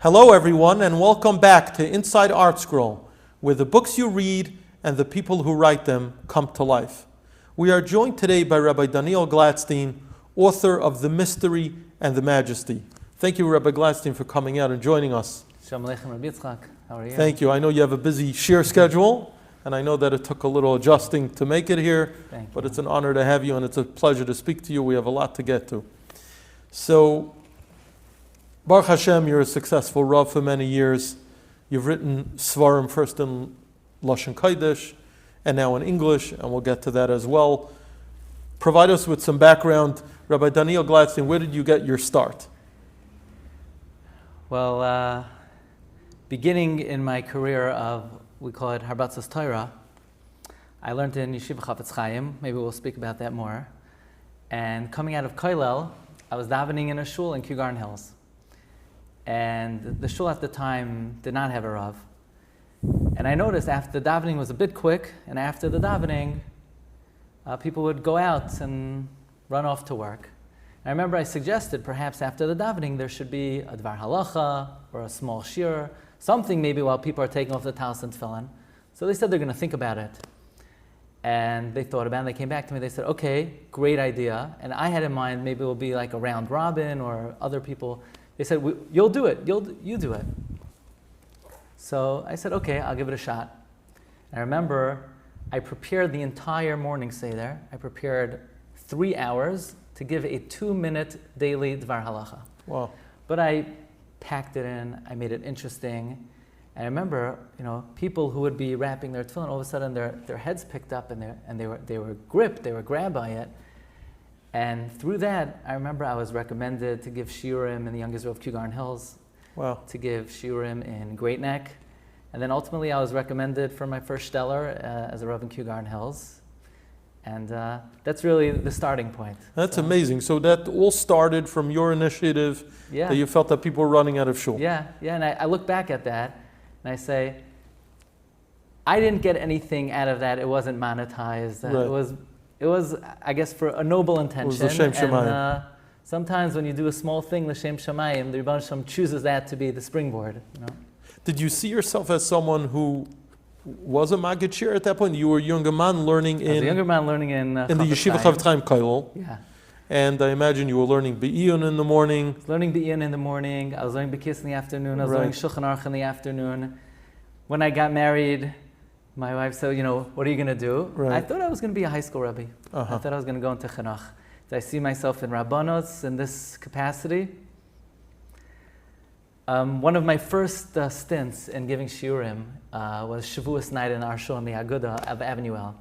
Hello everyone, and welcome back to Inside ArtScroll, where the books you read and the people who write them come to life. We are joined today by Rabbi Daniel Glatstein, author of The Mystery and the Majesty. Thank you, Rabbi Glatstein, for coming out and joining us. Shalom Aleichem, Rabbi Yitzchak. How are you? Thank you. I know you have a busy shir schedule, and I know that it took a little adjusting to make it here, but it's an honor to have you, and it's a pleasure to speak to you. We have a lot to get to. So, Baruch Hashem, you're a successful Rav for many years. You've written Svarim first in Lashon Kodesh and now in English, and we'll get to that as well. Provide us with some background. Rabbi Daniel Glatstein, where did you get your start? Well, beginning in my career of, we call it Harbatzas Torah, I learned in Yeshiva Chafetz Chaim. Maybe we'll speak about that more. And coming out of Kollel, I was davening in a shul in Kew Garden Hills. And the shul at the time did not have a Rav. And I noticed after the davening was a bit quick, and after the davening, people would go out and run off to work. And I remember I suggested perhaps after the davening there should be a Dvar Halacha or a small shir, something maybe while people are taking off the talis and tefillin. So they said they're going to think about it. And they thought about it, and they came back to me, they said, okay, great idea. And I had in mind maybe it will be like a round robin or other people. They said, you'll do it, you do it. So I said, okay, I'll give it a shot. And I remember I prepared the entire morning Seder. I prepared 3 hours to give a 2-minute daily Dvar Halacha. Wow. But I packed it in, I made it interesting. And I remember, people who would be wrapping their tefillin, all of a sudden their heads picked up and they were gripped, they were grabbed by it. And through that, I remember I was recommended to give shiurim in the Young Israel of Kew Garden Hills, to give shiurim in Great Neck. And then ultimately I was recommended for my first shtetler as a Rav in Kew Garden Hills. And that's really the starting point. That's amazing. So that all started from your initiative, that you felt that people were running out of shul. Yeah, and I look back at that and I say, I didn't get anything out of that. It wasn't monetized. Right. It was, I guess, for a noble intention. It was l'shem shamayim. And sometimes when you do a small thing, l'shem shamayim, the Rebbeinu Shalom chooses that to be the springboard. Did you see yourself as someone who was a Maggid Shir at that point? You were a younger man learning in... I was a younger man learning in the Yeshiva Chafetz Chaim Kollel. Yeah. And I imagine you were learning Be'iyun in the morning. I was learning Be'iyun in the morning. I was learning Bekis in the afternoon. I was learning Shulchan Aruch in the afternoon. When I got married, my wife said, what are you going to do? Right. I thought I was going to be a high school Rebbe. I thought I was going to go into Chinuch. Did I see myself in Rabbanos in this capacity? One of my first stints in giving shiurim was Shavuos night in our shul in the Agudah of Avenue L.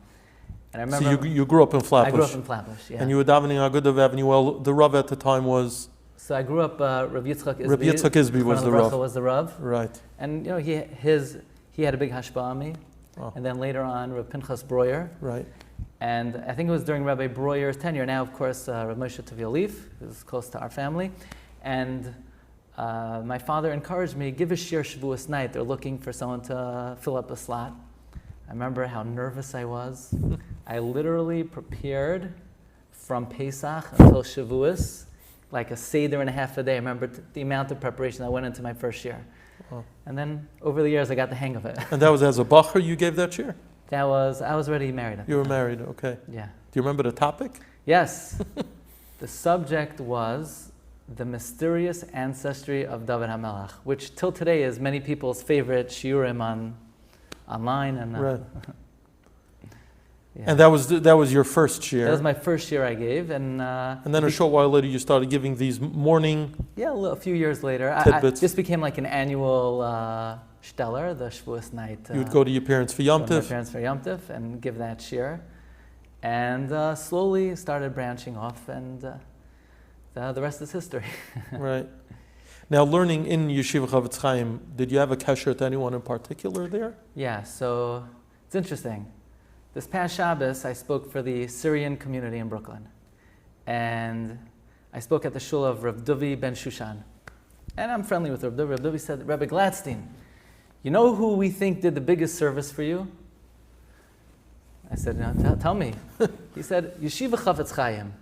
And I remember... So you grew up in Flatbush? I grew up in Flatbush, yeah. And you were davening Agudah of Avenue L. The Rav at the time was... So I grew up, Rabbi Yitzchak Izbi. Rabbi Yitzchak Izbi was the Rav. Was the Rav. Right. And he had a big hashpah on me. Oh. And then later on, Rav Pinchas Breuer. Right. And I think it was during Rabbi Breuer's tenure. Now, of course, Rav Moshe Tuvia Leaf, who's close to our family. And my father encouraged me, give a shir Shavuos night. They're looking for someone to fill up a slot. I remember how nervous I was. I literally prepared from Pesach until Shavuos, like a Seder and a half a day. I remember the amount of preparation that went into my first year. Oh. And then over the years, I got the hang of it. And that was as a bacher you gave that shir? I was already married. You were married, okay. Yeah. Do you remember the topic? Yes. The subject was the mysterious ancestry of David HaMelech, which till today is many people's favorite shiurim online. And, right. Yeah. And that was your first shir? That was my first shir I gave. And then a short while later you started giving these morning... Yeah, a few years later. This became like an annual shtetler, the Shavuos night. You would go to your parents for Yom Tif? My parents for Yom Tif and give that shir. And slowly started branching off, and the rest is history. Right. Now, learning in Yeshiva Chafetz Chaim, did you have a kesher to anyone in particular there? Yeah, so it's interesting. This past Shabbos, I spoke for the Syrian community in Brooklyn. And I spoke at the shul of Rav Duvi ben Shushan. And I'm friendly with Rav Duvi. Rav Duvi said, Rabbi Glatstein, you know who we think did the biggest service for you? I said, no, tell me. He said, Yeshiva Chafetz Chaim.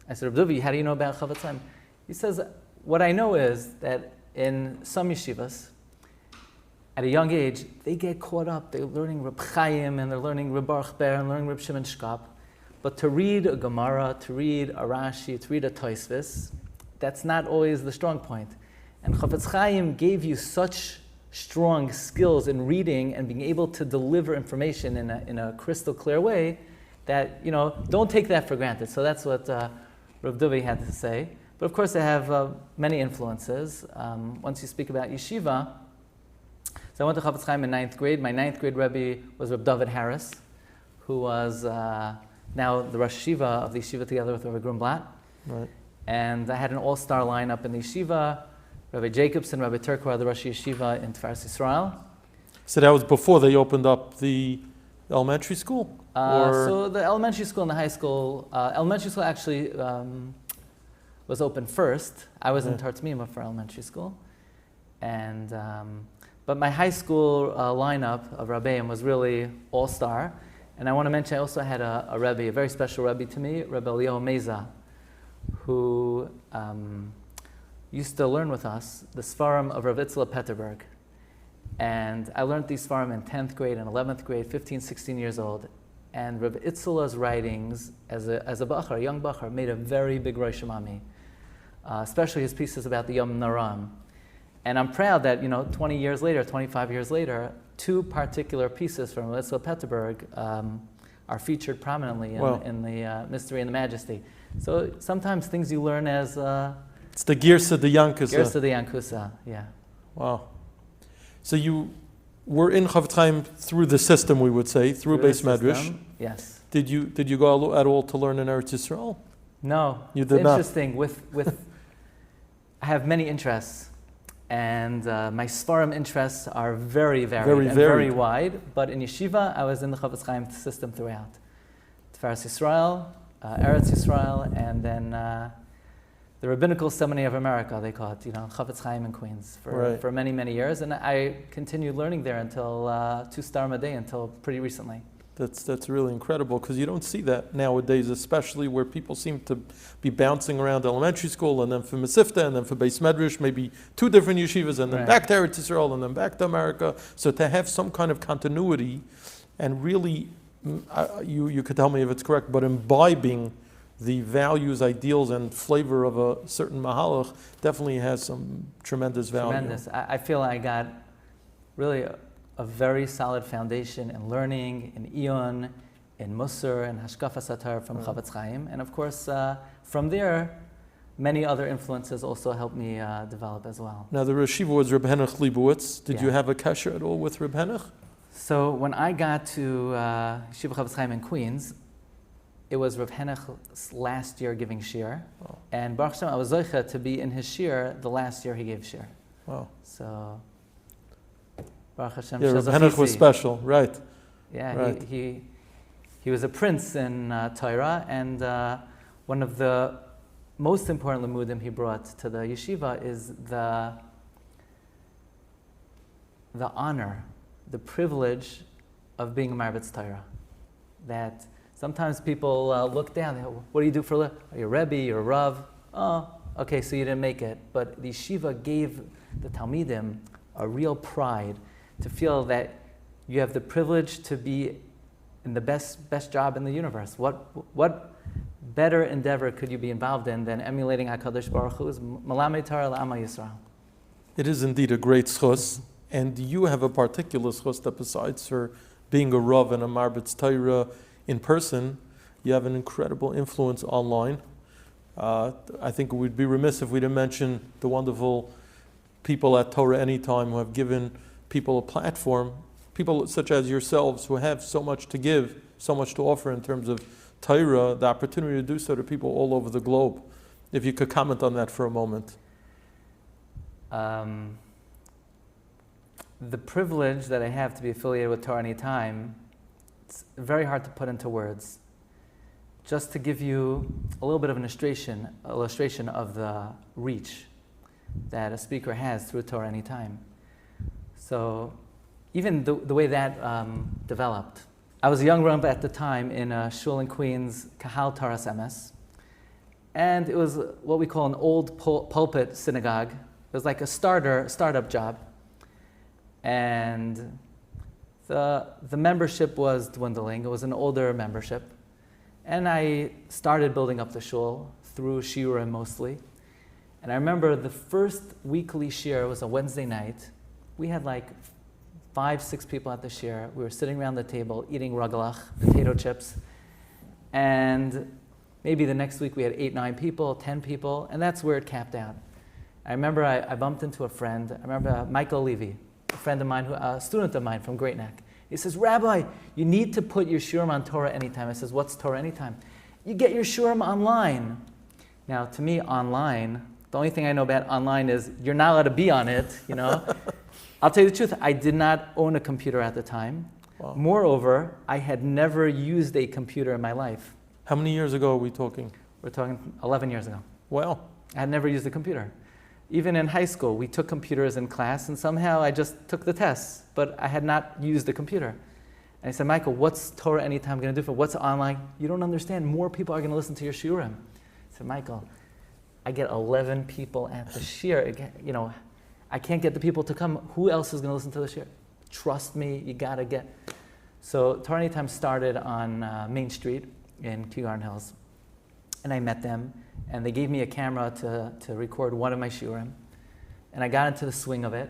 I said, Rav Duvi, how do you know about Chafetz Chaim? He says, what I know is that in some yeshivas, at a young age, they get caught up. They're learning Reb Chaim, and they're learning Reb Baruch Ber, and learning Reb Shimon Shkop. But to read a Gemara, to read a Rashi, to read a Tosfos, that's not always the strong point. And Chafetz Chaim gave you such strong skills in reading and being able to deliver information in a crystal clear way that, don't take that for granted. So that's what Rav Duvi had to say. But of course, I have many influences. Once you speak about yeshiva, so I went to Chafetz Chaim in 9th grade. My 9th grade Rebbe was Reb David Harris, who was now the Rosh Yeshiva of the yeshiva together with Rabbi Grumblatt. Right. And I had an all-star lineup in the yeshiva. Rabbi Jacobson, Rabbi Turkwa, the Rosh Yeshiva in Tfaras Yisrael. So that was before they opened up the elementary school? So the elementary school and the high school, elementary school actually was open first. I was in Tartmima for elementary school. And but my high school lineup of Rabbeim was really all-star. And I want to mention I also had a Rebbe, a very special Rebbe to me, Rebbe Eliyahu Meza, who used to learn with us the Sfarim of Rav Itzla Petterberg. And I learned these Sfarim in 10th grade and 11th grade, 15, 16 years old. And Rav Itzla's writings as a Bachar, a young Bachar, made a very big Rosh Hashanah, especially his pieces about the Yom Naram. And I'm proud that, 20 years later, 25 years later, two particular pieces from Rav Itzla Petterberg are featured prominently in the Mystery and the Majesty. So sometimes things you learn as... it's the Girsa de Yankusa. Girsa de Yankusa, yeah. Wow. So you were in Chafetz Chaim through the system, we would say, through Beis Medrash. Yes. Did you go at all to learn in Eretz Yisrael? No. You did not. Interesting. With I have many interests, and my Sfarim interests are very varied very wide. But in yeshiva, I was in the Chafetz Chaim system throughout. Tfaras Yisrael, Eretz Yisrael, and then the Rabbinical Seminary of America, they call it, Chafetz Chaim in Queens for many, many years. And I continued learning there until 2 Star Madei, until pretty recently. That's really incredible, because you don't see that nowadays, especially where people seem to be bouncing around elementary school and then for Mesivta and then for Beis Medrash, maybe 2 different yeshivas and then back to Eretz Yisrael and then back to America. So to have some kind of continuity and really, you could tell me if it's correct, but imbibing the values, ideals, and flavor of a certain mahalach definitely has some tremendous value. Tremendous. I feel I got really a very solid foundation in learning, in Iyun, in Musar, and Hashkafa Satar from Chafetz Chaim. And of course, from there, many other influences also helped me develop as well. Now, the Rosh Yeshiva was Reb Henoch Leibowitz. Did you have a kasher at all with Reb Henoch? So when I got to Yeshiva Chafetz Chaim in Queens, it was Reb Henoch's last year giving shir. Wow. And Baruch Hashem, I was zocheh to be in his shir the last year he gave shir. Wow. So, Baruch Hashem. Yeah, Reb Henoch was special, right. Yeah, right. He was a prince in Torah, and one of the most important limudim he brought to the yeshiva is the honor, the privilege of being a marbitz Torah. That sometimes people look down, they go, what do you do for a living? Are you a Rebbe, you're a Rav? Oh, okay, so you didn't make it. But the yeshiva gave the Talmidim a real pride to feel that you have the privilege to be in the best job in the universe. What better endeavor could you be involved in than emulating HaKadosh Baruch Hu's Malamed Torah L'Ama Yisrael? It is indeed a great schus, and you have a particular schus that besides for being a Rav and a marbitz Torah in person, you have an incredible influence online. I think we'd be remiss if we didn't mention the wonderful people at TorahAnytime who have given people a platform, people such as yourselves who have so much to give, so much to offer in terms of Torah, the opportunity to do so to people all over the globe. If you could comment on that for a moment. The privilege that I have to be affiliated with TorahAnytime, it's very hard to put into words. Just to give you a little bit of an illustration of the reach that a speaker has through TorahAnytime. So even the way that developed, I was a young Rebbe at the time in a shul in Queens, Kahal Taras Emes, and it was what we call an old pulpit synagogue was like a startup job. And the membership was dwindling. It was an older membership. And I started building up the shul through shiurim mostly. And I remember the first weekly shiur was a Wednesday night. We had like 5-6 people at the shiur. We were sitting around the table eating rugelach, potato chips. And maybe the next week we had 8-9 people, 10 people, and that's where it capped out. I remember I bumped into a friend. I remember Michael Levy, a friend of mine, a student of mine from Great Neck. He says, Rabbi, you need to put your shiurim on TorahAnytime. I says, what's TorahAnytime? You get your shiurim online. Now, to me, online, the only thing I know about online is you're not allowed to be on it, you know. I'll tell you the truth, I did not own a computer at the time. Wow. Moreover, I had never used a computer in my life. How many years ago are we talking? We're talking 11 years ago. Wow. I had never used a computer. Even in high school, we took computers in class, and somehow I just took the tests, but I had not used a computer. And I said, Michael, what's TorahAnytime going to do for what's online? You don't understand. More people are going to listen to your shiurim. I said, Michael, I get 11 people at the shiur. You know, I can't get the people to come. Who else is going to listen to the shiur? Trust me, you got to get. So TorahAnytime started on Main Street in Kew Garden Hills. And I met them, and they gave me a camera to record one of my shiurim. And I got into the swing of it.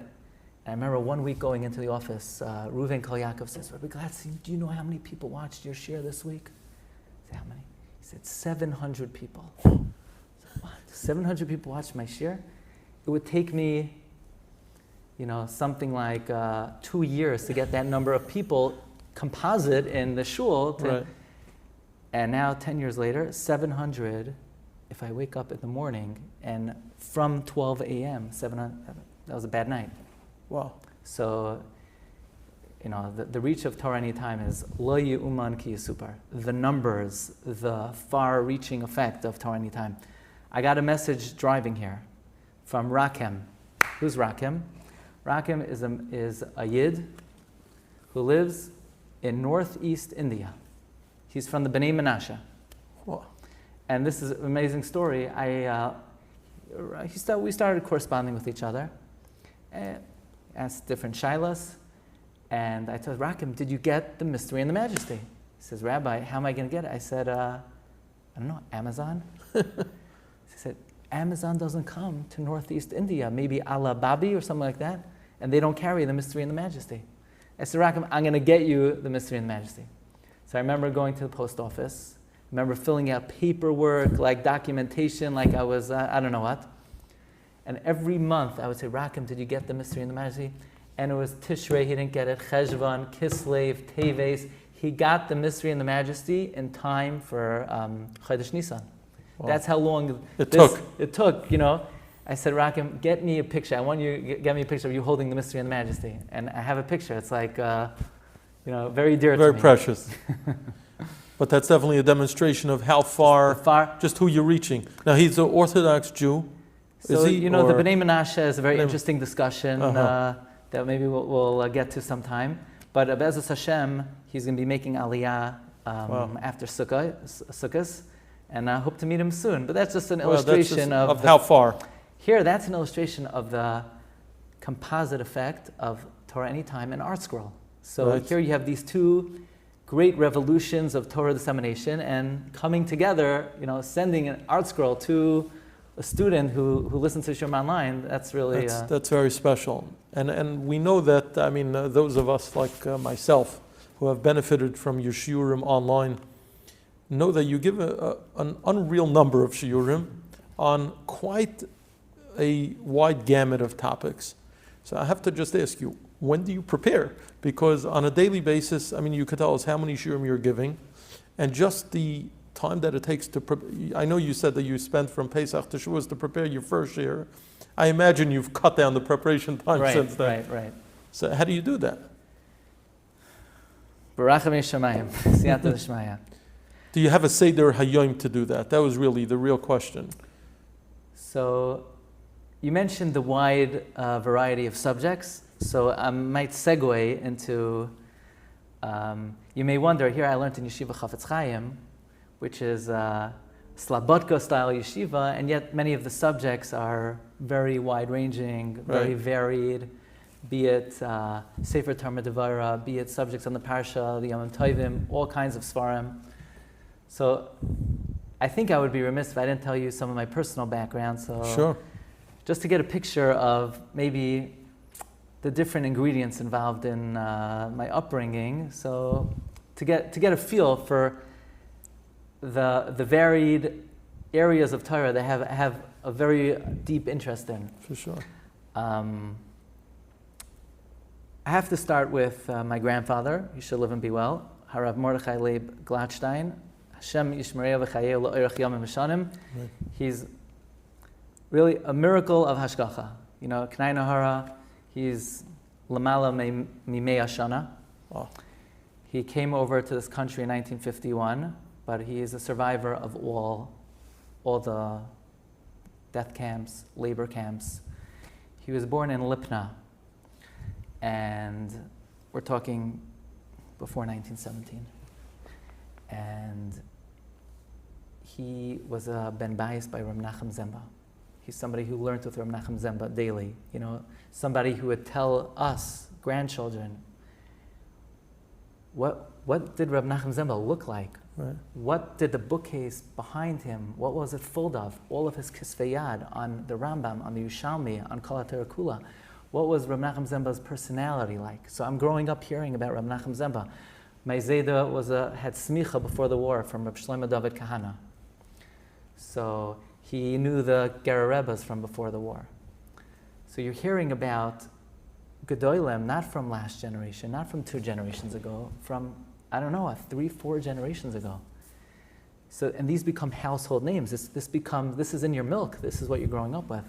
And I remember one week going into the office, Reuven Kol Yaakov says, Rabbi Glatstein, do you know how many people watched your shiur this week? I said, how many? He said, 700 people. I said, what? 700 people watched my shiur? It would take me, you know, something like 2 years to get that number of people composite in the shul. Right. And now, 10 years later, 700, if I wake up in the morning, and from 12 a.m., 700, that was a bad night. Wow. So, you know, the reach of TorahAnytime is lo ye'uman ki yisupar. The numbers, the far-reaching effect of TorahAnytime. I got a message driving here from Rakem. Who's Rakem? Rakem is a Yid who lives in northeast India. He's from the Bnei Menashe. Wow. And this is an amazing story. We started corresponding with each other, asked different shilas, and I told Rakim, did you get the Mystery and the Majesty? He says, Rabbi, how am I going to get it? I said, I don't know, Amazon? He said, Amazon doesn't come to northeast India, maybe Alababi or something like that, and they don't carry the Mystery and the Majesty. I said, Rakim, I'm going to get you the Mystery and the Majesty. So I remember going to the post office, I remember filling out paperwork, like documentation, like I was, I don't know what. And every month I would say, Rakim, did you get the Mystery and the Majesty? And it was Tishrei, he didn't get it, Cheshvan, Kislev, Teves. He got the Mystery and the Majesty in time for Chodesh Nisan. Wow. That's how long it took, you know. I said, Rakim, get me a picture. I want you to get me a picture of you holding the Mystery and the Majesty. And I have a picture. It's like, you know, very dear to me. Very precious. But that's definitely a demonstration of how far, just who you're reaching. Now, he's an Orthodox Jew. So, is he, you know, the Bnei Menashe is a very interesting discussion that maybe we'll get to sometime. But Be'ezus Hashem, he's going to be making Aliyah after Sukkot, and I hope to meet him soon. But that's just an illustration of how far. Here, that's an illustration of the composite effect of TorahAnytime and ArtScroll. So here you have these two great revolutions of Torah dissemination, and coming together, you know, sending an ArtScroll to a student who listens to Shiurim online. That's really that's very special. And we know that, I mean, those of us like myself who have benefited from your shiurim online know that you give an unreal number of shiurim on quite a wide gamut of topics. So I have to just ask you, when do you prepare? Because on a daily basis, I mean, you could tell us how many shiurim you're giving, and just the time that it takes to prepare. I know you said that you spent from Pesach to Shavuos to prepare your first shiur. I imagine you've cut down the preparation time since then. Right. So how do you do that? Barachamei Shamayim, Siyata D'Shmaya. Do you have a Seder Hayom to do that? That was really the real question. So you mentioned the wide variety of subjects. So I might segue into, you may wonder, here I learned in Yeshiva Chafetz Chaim, which is Slobodka-style yeshiva, and yet many of the subjects are very wide-ranging, very varied, be it Sefer Talmud Devara, be it subjects on the Parsha, the Yom Tovim, all kinds of Svarim. So I think I would be remiss if I didn't tell you some of my personal background. So Sure. just to get a picture of maybe the different ingredients involved in my upbringing, so to get a feel for the varied areas of Torah that have a very deep interest in. For sure. I have to start with my grandfather. He should live and be well. Harav Mordechai Leib Glatstein. Hashem Yishmerei v'chayei lo'orech yomim v'shanim. He's really a miracle of hashgacha. You know, K'nai Nahara, he's Lamala Mimei Ashana. Oh. He came over to this country in 1951, but he is a survivor of all the death camps, labor camps. He was born in Lipna, and we're talking before 1917. And he was ben bayis by Reb Nachum Zemba. He's somebody who learned with Reb Nachum Zemba daily. You know, somebody who would tell us, grandchildren, what did Reb Nachum Zemba look like? Right. What did the bookcase behind him, what was it full of? All of his kisvei yad on the Rambam, on the Yushalmi, on Kol HaTorah Kula. What was Reb Nachum Zemba's personality like? So I'm growing up hearing about Reb Nachum Zemba. My Zayda had smicha before the war from Reb Shlomo David Kahana. So he knew the Ger Rebbes from before the war. So you're hearing about Gedolim, not from last generation, not from 2 generations ago, from, 3-4 generations ago. So, and these become household names. This is in your milk. This is what you're growing up with.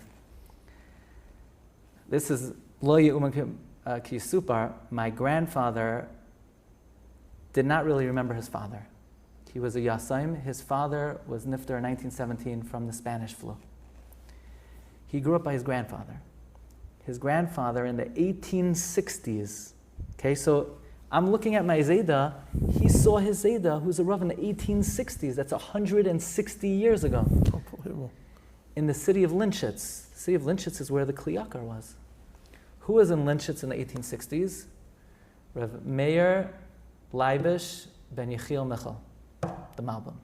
This is Lo Ye'uman Ki Yisupar. My grandfather did not really remember his father. He was a Yasaim. His father was nifter in 1917 from the Spanish flu. He grew up by his grandfather. His grandfather in the 1860s. Okay, so I'm looking at my Zayda. He saw his Zayda, who's a Rav in the 1860s. That's 160 years ago. Unbelievable. In the city of Linschitz. The city of Linschitz is where the Kliyakar was. Who was in Linschitz in the 1860s? Rav Meir Leibish ben Yechiel Michal, the Malbim.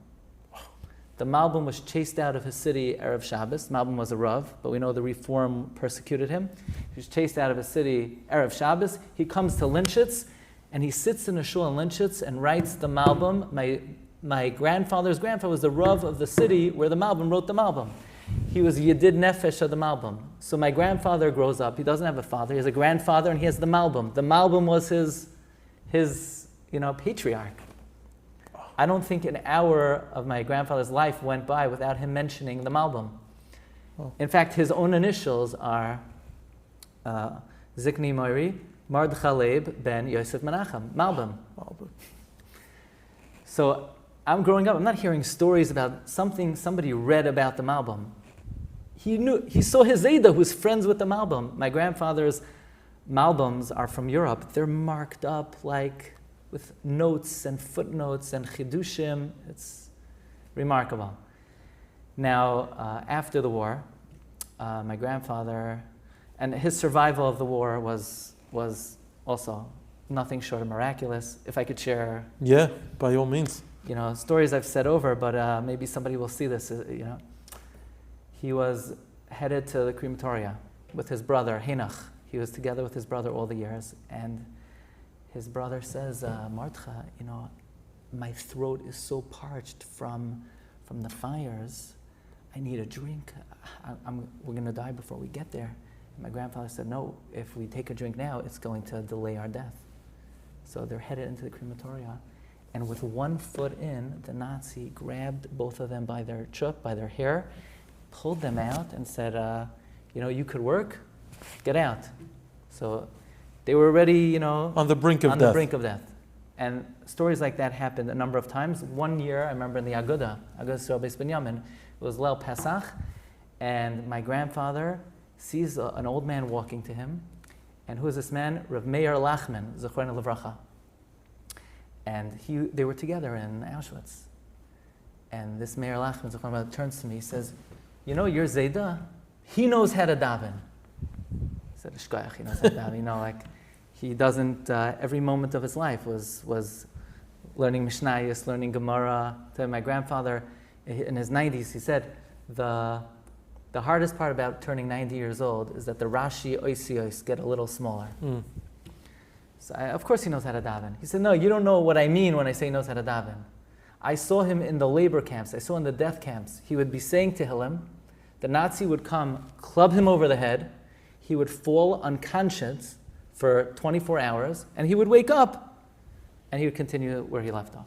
The Malbim was chased out of his city Erev Shabbos. Malbim was a Rav, but we know the Reform persecuted him. He was chased out of his city Erev Shabbos. He comes to Linschitz, and he sits in a shul in Linschitz and writes the Malbim. My grandfather's grandfather was the Rav of the city where the Malbim wrote the Malbim. He was Yedid Nefesh of the Malbim. So my grandfather grows up. He doesn't have a father. He has a grandfather, and he has the Malbim. The Malbim was his patriarch. I don't think an hour of my grandfather's life went by without him mentioning the Malbim. Oh. In fact, his own initials are Zikni Moiri, Mardcha Leib ben Yosef Menachem, Malbim. So I'm growing up, I'm not hearing stories about something somebody read about the Malbim. He saw his Zayda, who's friends with the Malbim. My grandfather's Malbims are from Europe. They're marked up like with notes and footnotes and chidushim. It's remarkable. Now, after the war, my grandfather, and his survival of the war was also nothing short of miraculous. If I could share, yeah, by all means, stories I've said over, but maybe somebody will see this. He was headed to the crematoria with his brother Henach. He was together with his brother all the years, and his brother says, Martha, my throat is so parched from the fires. I need a drink. We're going to die before we get there. And my grandfather said, no, if we take a drink now, it's going to delay our death. So they're headed into the crematoria. And with one foot in, the Nazi grabbed both of them by their chup, by their hair, pulled them out and said, you could work, get out. So they were already, on the brink of death. And stories like that happened a number of times. One year, I remember in the Aguda Yisrael Beis Binyamin, it was Leil Pesach, and my grandfather sees an old man walking to him. And who is this man? Rav Meir Lachman, Zechron Levracha. And they were together in Auschwitz. And this Meir Lachman Zechron turns to me, he says, you know, your Zayda, he knows how to daven. He said, Shkoyach, he knows how to daven. You know, like, he doesn't, every moment of his life was learning Mishnayos, learning Gemara. To my grandfather, in his 90s, he said, the hardest part about turning 90 years old is that the Rashi oisiyos get a little smaller. So of course he knows how to daven. He said, no, you don't know what I mean when I say he knows how to daven. I saw him in the labor camps. I saw him in the death camps. He would be saying Tehillim. The Nazi would come, club him over the head. He would fall unconscious for 24 hours, and he would wake up, and he would continue where he left off.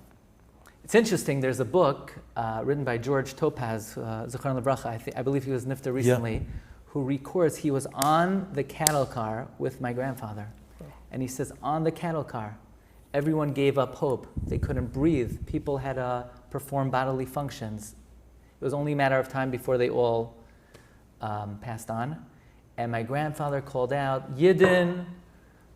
It's interesting, there's a book written by George Topaz, Zichron Livracha, I believe he was nifta recently, who records he was on the cattle car with my grandfather. And he says, on the cattle car, everyone gave up hope. They couldn't breathe. People had to perform bodily functions. It was only a matter of time before they all passed on. And my grandfather called out, Yidden,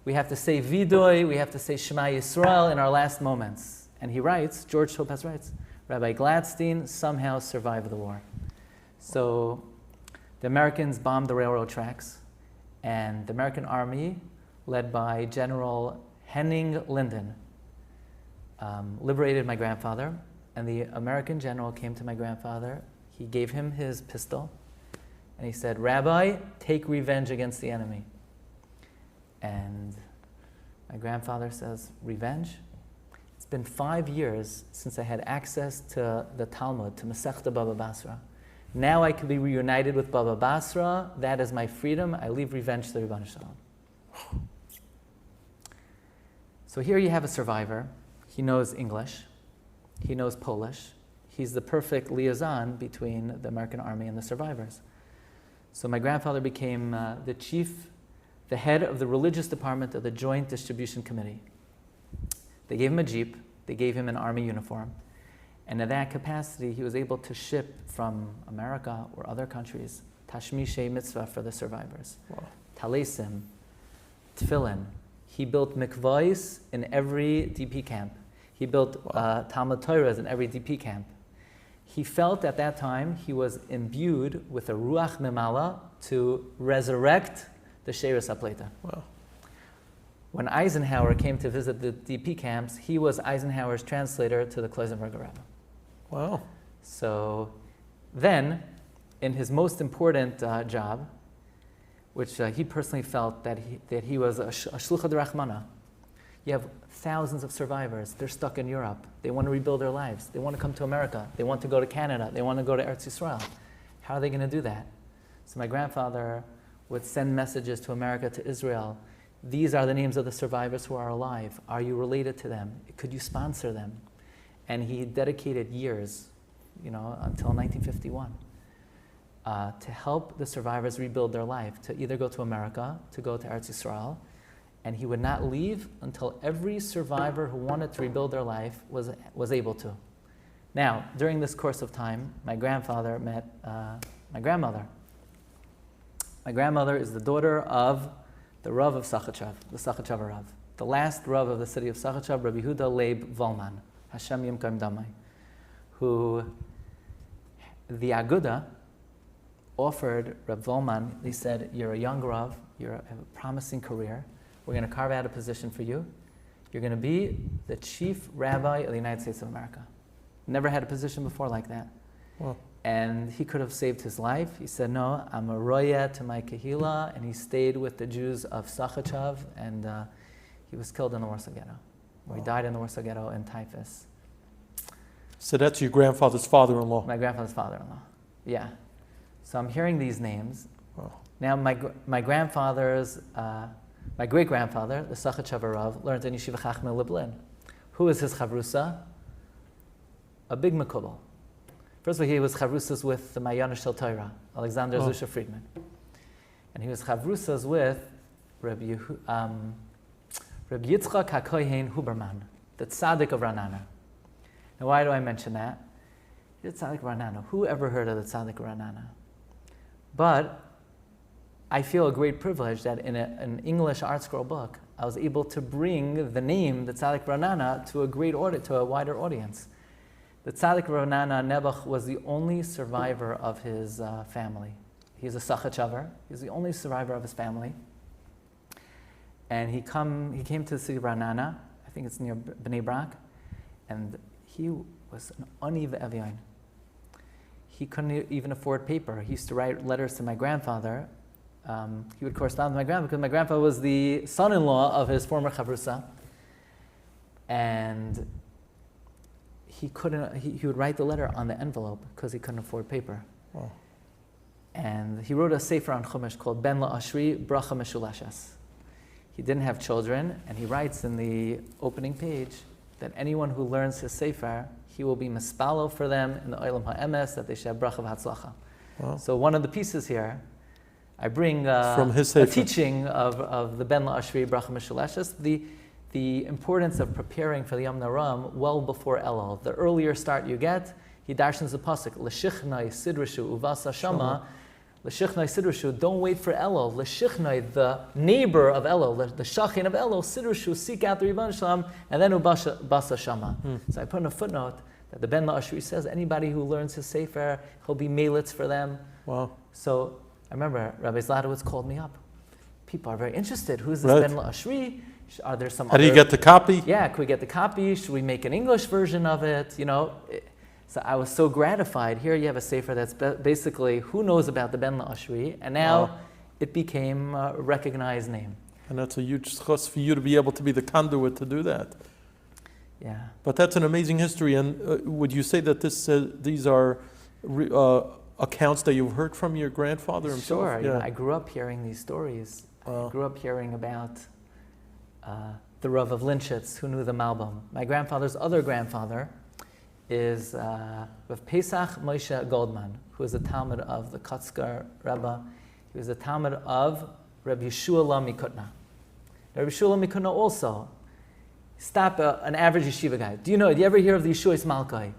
we have to say Vidoy, we have to say Shema Yisrael in our last moments. And he writes, George Topaz writes, Rabbi Glatstein somehow survived the war. So the Americans bombed the railroad tracks, and the American army, led by General Henning Linden, liberated my grandfather. And the American general came to my grandfather. He gave him his pistol, and he said, Rabbi, take revenge against the enemy. And my grandfather says, revenge? It's been 5 years since I had access to the Talmud, to Masechta Baba Basra. Now I can be reunited with Baba Basra. That is my freedom. I leave revenge to the Rebbeinu Shalom. So here you have a survivor. He knows English. He knows Polish. He's the perfect liaison between the American army and the survivors. So my grandfather became the head of the religious department of the Joint Distribution Committee. They gave him a jeep, they gave him an army uniform, and in that capacity he was able to ship from America or other countries tashmishei mitzvah for the survivors. Wow. Talesim, tefillin. He built mikvahs in every DP camp. He built Talmud Torahs in every DP camp. He felt at that time he was imbued with a ruach memala to resurrect the Sheirus HaPleita. Wow. When Eisenhower came to visit the DP camps, he was Eisenhower's translator to the Kloisenberger Rebbe. Wow. So then, in his most important job, which he personally felt that he was a shluchah d'rachmana. You have thousands of survivors. They're stuck in Europe. They want to rebuild their lives. They want to come to America. They want to go to Canada. They want to go to Eretz Yisrael. How are they going to do that? So my grandfather would send messages to America, to Israel. These are the names of the survivors who are alive. Are you related to them? Could you sponsor them? And he dedicated years, until 1951, to help the survivors rebuild their life, to either go to America, to go to Eretz Yisrael, and he would not leave until every survivor who wanted to rebuild their life was able to. Now, during this course of time, my grandfather met my grandmother. My grandmother is the daughter of the Rav of Sachachav, the Sachachav Rav, the last Rav of the city of Sachachav, Rabbi Yehuda Leib Volman, Hashem Yimkaim Damai, who the Aguda offered Rav Volman. They said, you're a young Rav, you have a promising career, we're going to carve out a position for you. You're going to be the chief rabbi of the United States of America. Never had a position before like that. Wow. And he could have saved his life. He said, no, I'm a roya to my kehila, and he stayed with the Jews of Sachachav, and he was killed in the Warsaw Ghetto. He died in the Warsaw Ghetto in typhus. So that's your grandfather's father-in-law? My grandfather's father-in-law, yeah. So I'm hearing these names. Wow. Now my grandfather's, my great-grandfather, the Sachachav Rav, learned in Yeshiva Chachma Lublin. Who is his chavrusa? A big makubal. First of all, he was chavrusas with the Mayana Shel Torah, Alexander Zusha Friedman. And he was chavrusas with Rabbi Yitzchak HaKohen Huberman, the tzaddik of Ranana. Now, why do I mention that? The tzaddik of Ranana. Who ever heard of the tzaddik of Ranana? But I feel a great privilege that in an English ArtScroll book, I was able to bring the name, the tzaddik of Ranana, to a wider audience. The tzaddik Ronana Nebuch was the only survivor of his family. He's a sachachavar. He's the only survivor of his family. And he came to the city of Ranana, I think it's near Bnei Brak, and he was an ani ve'evion. He couldn't even afford paper. He used to write letters to my grandfather. He would correspond with my grandfather because my grandfather was the son-in-law of his former chavrusa. And he would write the letter on the envelope because he couldn't afford paper. Wow. And he wrote a sefer on Chumash called Ben La'ashri Bracha Meshulashes. He didn't have children, and he writes in the opening page that anyone who learns his sefer, he will be mispalo for them in the Olam HaEmes, that they should have bracha v'hatzlacha. Wow. So one of the pieces here, I bring from his a sefer. teaching of the Ben La'ashri Bracha Meshulashes, the importance of preparing for the Yom Naram well before Elul. The earlier start you get, he darshans the pasuk, L'shichnai sidrishu uvasa shama, L'shichnai sidrishu, don't wait for Elul. L'shichnai, the neighbor of Elul, the shachin of Elul, sidrishu, seek out the Ribbon Shalom, and then ubasa shama. So I put in a footnote that the Ben La'ashri says anybody who learns his sefer, he'll be melitz for them. Wow. So I remember Rabbi Zlatowitz called me up. People are very interested. Who's this Right. Ben La'ashri? Are there some How do you get the copy? Yeah, can we get the copy? Should we make an English version of it? So I was so gratified. Here you have a sefer that's basically who knows about the Ben La'ashri, and now it became a recognized name. And that's a huge chus for you to be able to be the conduit to do that. Yeah. But that's an amazing history. And would you say that these are accounts that you've heard from your grandfather himself? Sure. Yeah. I grew up hearing these stories. Wow. I grew up hearing about the Rav of Linschitz, who knew the Malbim. My grandfather's other grandfather is Rav Pesach Moshe Goldman, who is a Talmud of the Kotzker Rebbe. He was a Talmud of Rabbi Yeshua Mikutna. Rabbi Yeshua Mikutna also stopped an average yeshiva guy. Do you ever hear of the Yeshua's Malkai?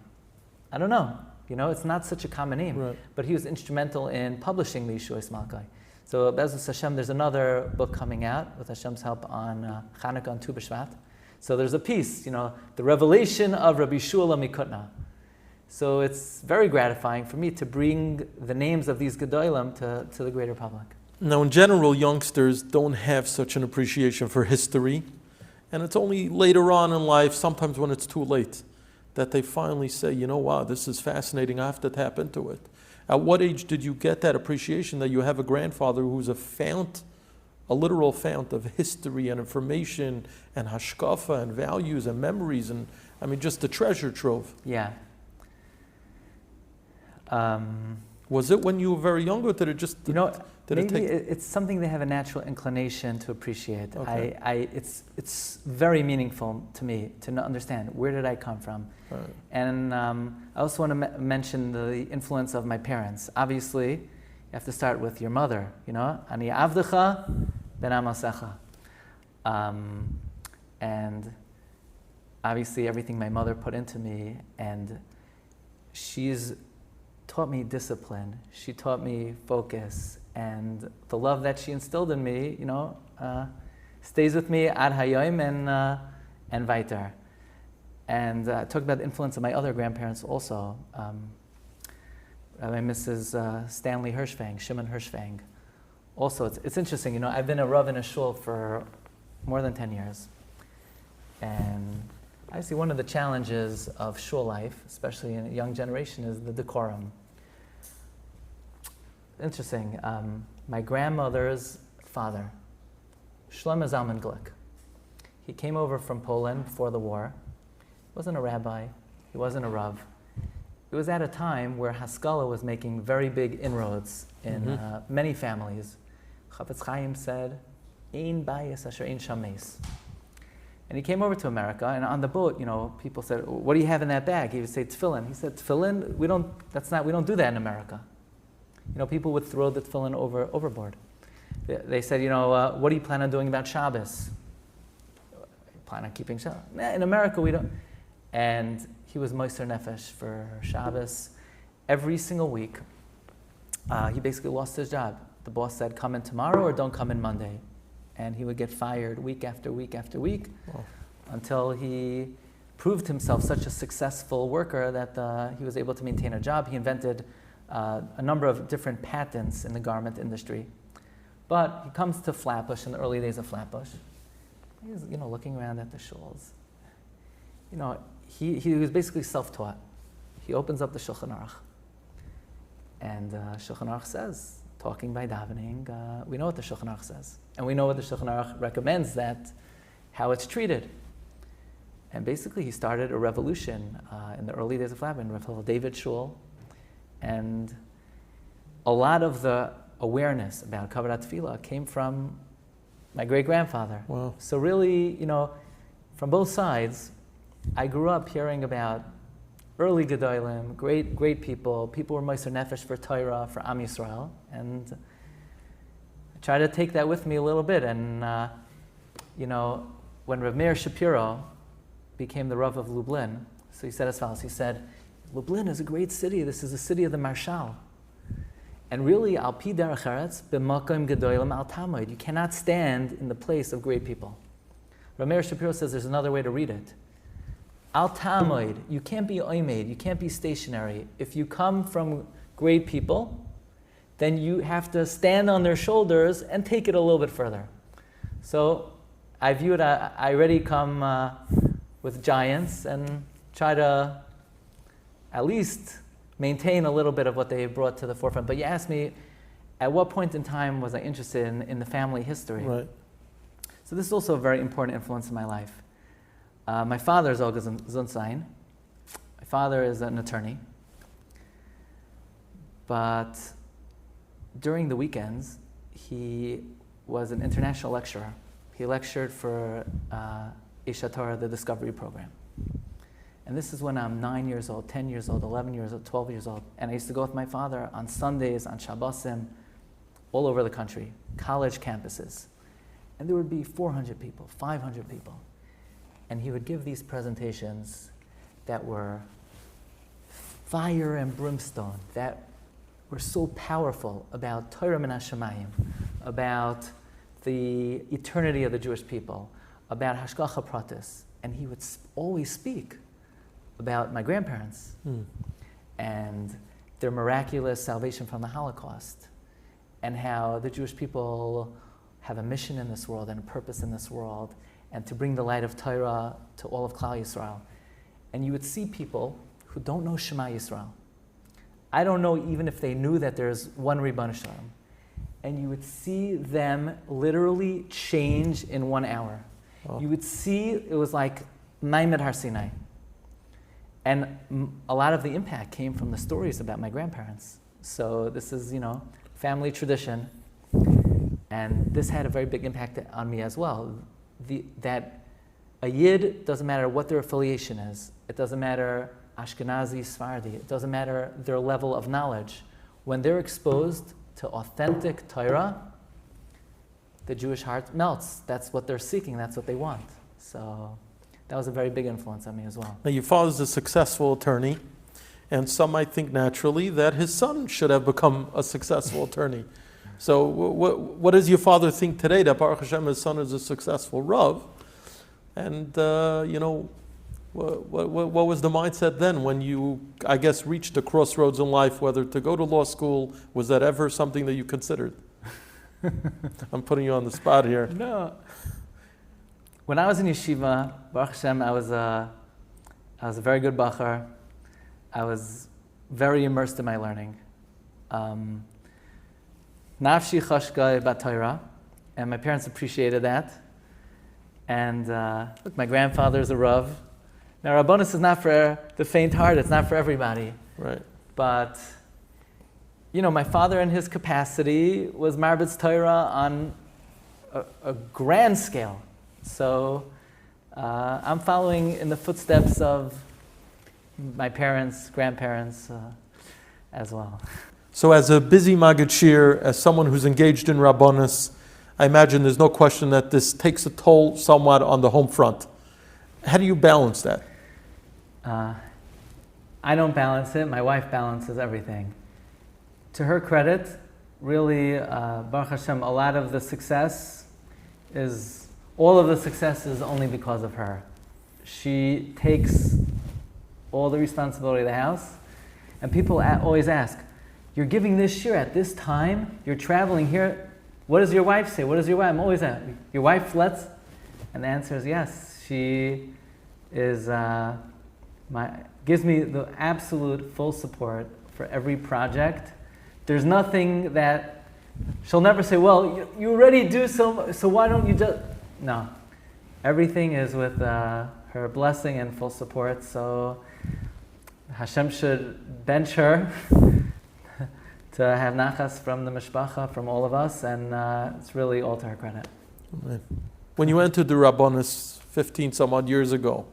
I don't know. It's not such a common name. Right. But he was instrumental in publishing the Yeshua's Malkai. So Be'ezus Hashem, there's another book coming out with Hashem's help on Chanukah and Tu B'Shvat. So there's a piece, the revelation of Rabbi Shua Mikutna. So it's very gratifying for me to bring the names of these Gedolim to the greater public. Now, in general, youngsters don't have such an appreciation for history. And it's only later on in life, sometimes when it's too late, that they finally say, wow, this is fascinating, I have to tap into it. At what age did you get that appreciation that you have a grandfather who's a literal fount of history and information and hashkafa and values and memories and, just the treasure trove? Yeah. Was it when you were very young, or did it just... It's something they have a natural inclination to appreciate. Okay. It's very meaningful to me to understand where did I come from. Right. And I also want to mention the influence of my parents. Obviously, you have to start with your mother. Ani avdecha ben amasecha. And obviously everything my mother put into me, and she's taught me discipline. She taught me focus. And the love that she instilled in me, stays with me ad hayom and weiter. And talk about the influence of my other grandparents also. Rabbi Mrs. Stanley Hirschfang, Shimon Hirschfang. Also, it's interesting, I've been a Rav in a shul for more than 10 years. And obviously one of the challenges of shul life, especially in a young generation, is the decorum. Interesting. My grandmother's father, Shlomo Zalman Glick, he came over from Poland before the war. He wasn't a rabbi. He wasn't a Rav. It was at a time where Haskalah was making very big inroads in many families. Chafetz Chaim said, "Ein bayis asher ein shameis." And he came over to America, and on the boat, people said, "What do you have in that bag?" He would say, "Tefillin." He said, "Tefillin? We don't do that in America." People would throw the tefillin overboard. They said, "What do you plan on doing about Shabbos?" Plan on keeping Shabbos? Nah, in America, we don't. And he was moiser nefesh for Shabbos. Every single week, he basically lost his job. The boss said, "Come in tomorrow or don't come in Monday." And he would get fired week after week after week, until he proved himself such a successful worker that he was able to maintain a job. He invented a number of different patents in the garment industry. But he comes to Flatbush in the early days of Flatbush. He's, looking around at the shuls. He was basically self-taught. He opens up the Shulchan Aruch. And Shulchan Aruch says, talking by davening, we know what the Shulchan Aruch says. And we know what the Shulchan Aruch recommends, that how it's treated. And basically he started a revolution in the early days of Flatbush, in Rav David Shul. And a lot of the awareness about Kavarat Tefillah came from my great-grandfather. Wow. So really, from both sides, I grew up hearing about early Gedolim, great people. People were Meiser Nefesh for Torah, for Am Yisrael. And I try to take that with me a little bit. And, when Rav Meir Shapiro became the Rav of Lublin, so he said as follows. He said, Lublin is a great city. This is the city of the Marshal. And really, al pi derech eretz, b'makom gedolim al tamoid. You cannot stand in the place of great people. Rav Meir Shapiro says there's another way to read it. Al tamoid, you can't be oimed, you can't be stationary. If you come from great people, then you have to stand on their shoulders and take it a little bit further. So I view it, I already come with giants and try to at least maintain a little bit of what they brought to the forefront. But you asked me, at what point in time was I interested in the family history? Right. So this is also a very important influence in my life. My father is Olga Zunstein. My father is an attorney. But during the weekends, he was an international lecturer. He lectured for Isha Torah, the Discovery Program. And this is when I'm 9 years old, 10 years old, 11 years old, 12 years old. And I used to go with my father on Sundays, on Shabbosim, all over the country, college campuses. And there would be 400 people, 500 people. And he would give these presentations that were fire and brimstone, that were so powerful about Torah min hashamayim, about the eternity of the Jewish people, about hashgacha pratis. And he would always speak about my grandparents and their miraculous salvation from the Holocaust, and how the Jewish people have a mission in this world and a purpose in this world, and to bring the light of Torah to all of Klal Yisrael. And you would see people who don't know Shema Yisrael. I don't know even if they knew that there's one Ribbon Shalom. And you would see them literally change in 1 hour. Oh. You would see, it was like Maimed Har Sinai. And a lot of the impact came from the stories about my grandparents. So this is, family tradition. And this had a very big impact on me as well. That a Yid, doesn't matter what their affiliation is. It doesn't matter Ashkenazi, Sephardi. It doesn't matter their level of knowledge. When they're exposed to authentic Torah, the Jewish heart melts. That's what they're seeking. That's what they want. So that was a very big influence on me as well. Now, your father's a successful attorney, and some might think naturally that his son should have become a successful attorney. So what does your father think today, that Baruch Hashem, his son is a successful Rav? And, what was the mindset then when you, I guess, reached a crossroads in life, whether to go to law school? Was that ever something that you considered? I'm putting you on the spot here. No. When I was in yeshiva, Baruch Hashem, I was a very good bacher. I was very immersed in my learning. Nafshi chashka bat Torah, and my parents appreciated that. And look, my grandfather is a Rav. Now, Rabbanus is not for the faint-hearted. It's not for everybody. Right. But, my father in his capacity was marbitz Torah on a grand scale. So I'm following in the footsteps of my parents, grandparents as well. So as a busy Maggid Shir, as someone who's engaged in Rabbanus, I imagine there's no question that this takes a toll somewhat on the home front. How do you balance that? I don't balance it. My wife balances everything. To her credit, really, Baruch Hashem, a lot of the success is only because of her. she takes all the responsibility of the house. And people always ask, you're giving this shiur at this time, you're traveling here, what does your wife say? What does your wife? I'm always asking, your wife lets? And the answer is yes. She is gives me the absolute full support for every project. There's nothing that she'll never say, well, you already do so why don't you just... No. Everything is with her blessing and full support, so Hashem should bench her to have nachas from the mishpacha, from all of us, and it's really all to her credit. Amen. When you entered the Rabbanis 15 some odd years ago,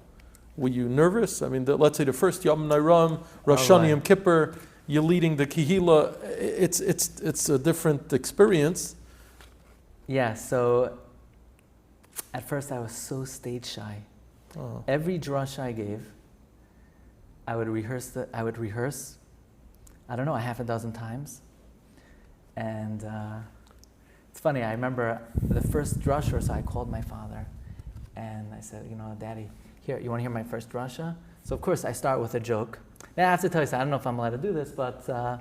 were you nervous? I mean, let's say the first Yom Nairam, Rosh Hashanah, Yom Kippur, you're leading the Kehila. It's a different experience. Yeah, so at first I was so stage shy. Oh. Every drush I gave, I would rehearse, I don't know, a half a dozen times. And it's funny, I remember the first drush or so I called my father and I said, Daddy, here, you want to hear my first drasha? So of course I start with a joke. Now I have to tell you, I don't know if I'm allowed to do this, but the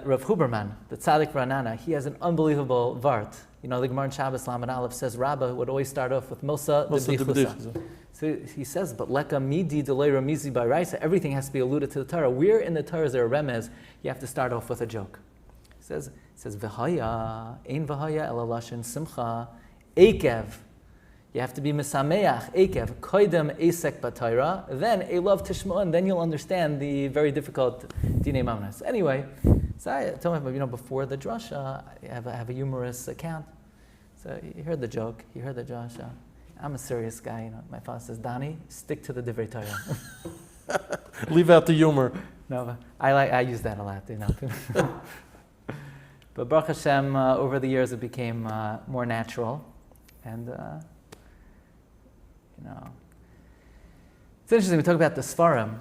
Rav Huberman, the Tzaddik Ranana, he has an unbelievable vart. The Gemara in Shabbos Lamed Aleph says Rabbah would always start off with Mosa de. So he says, but leka midi delay ramizi by raisa, everything has to be alluded to the Torah. Where in the Torah is there a remez? You have to start off with a joke. He says v'haya, ein v'haya ela lashin simcha, ekev. You have to be misameach, ekev, koidem esek b'Torah, then elav tishma, and then you'll understand the very difficult dinei mamnas. Anyway, so I told him, before the drasha, I have a humorous account. So he heard the joke, he heard the drasha. I'm a serious guy, My father says, Donnie, stick to the divrei Torah. Leave out the humor. No, I use that a lot, But Baruch Hashem, over the years, it became more natural, and it's interesting. We talk about the Sfarim.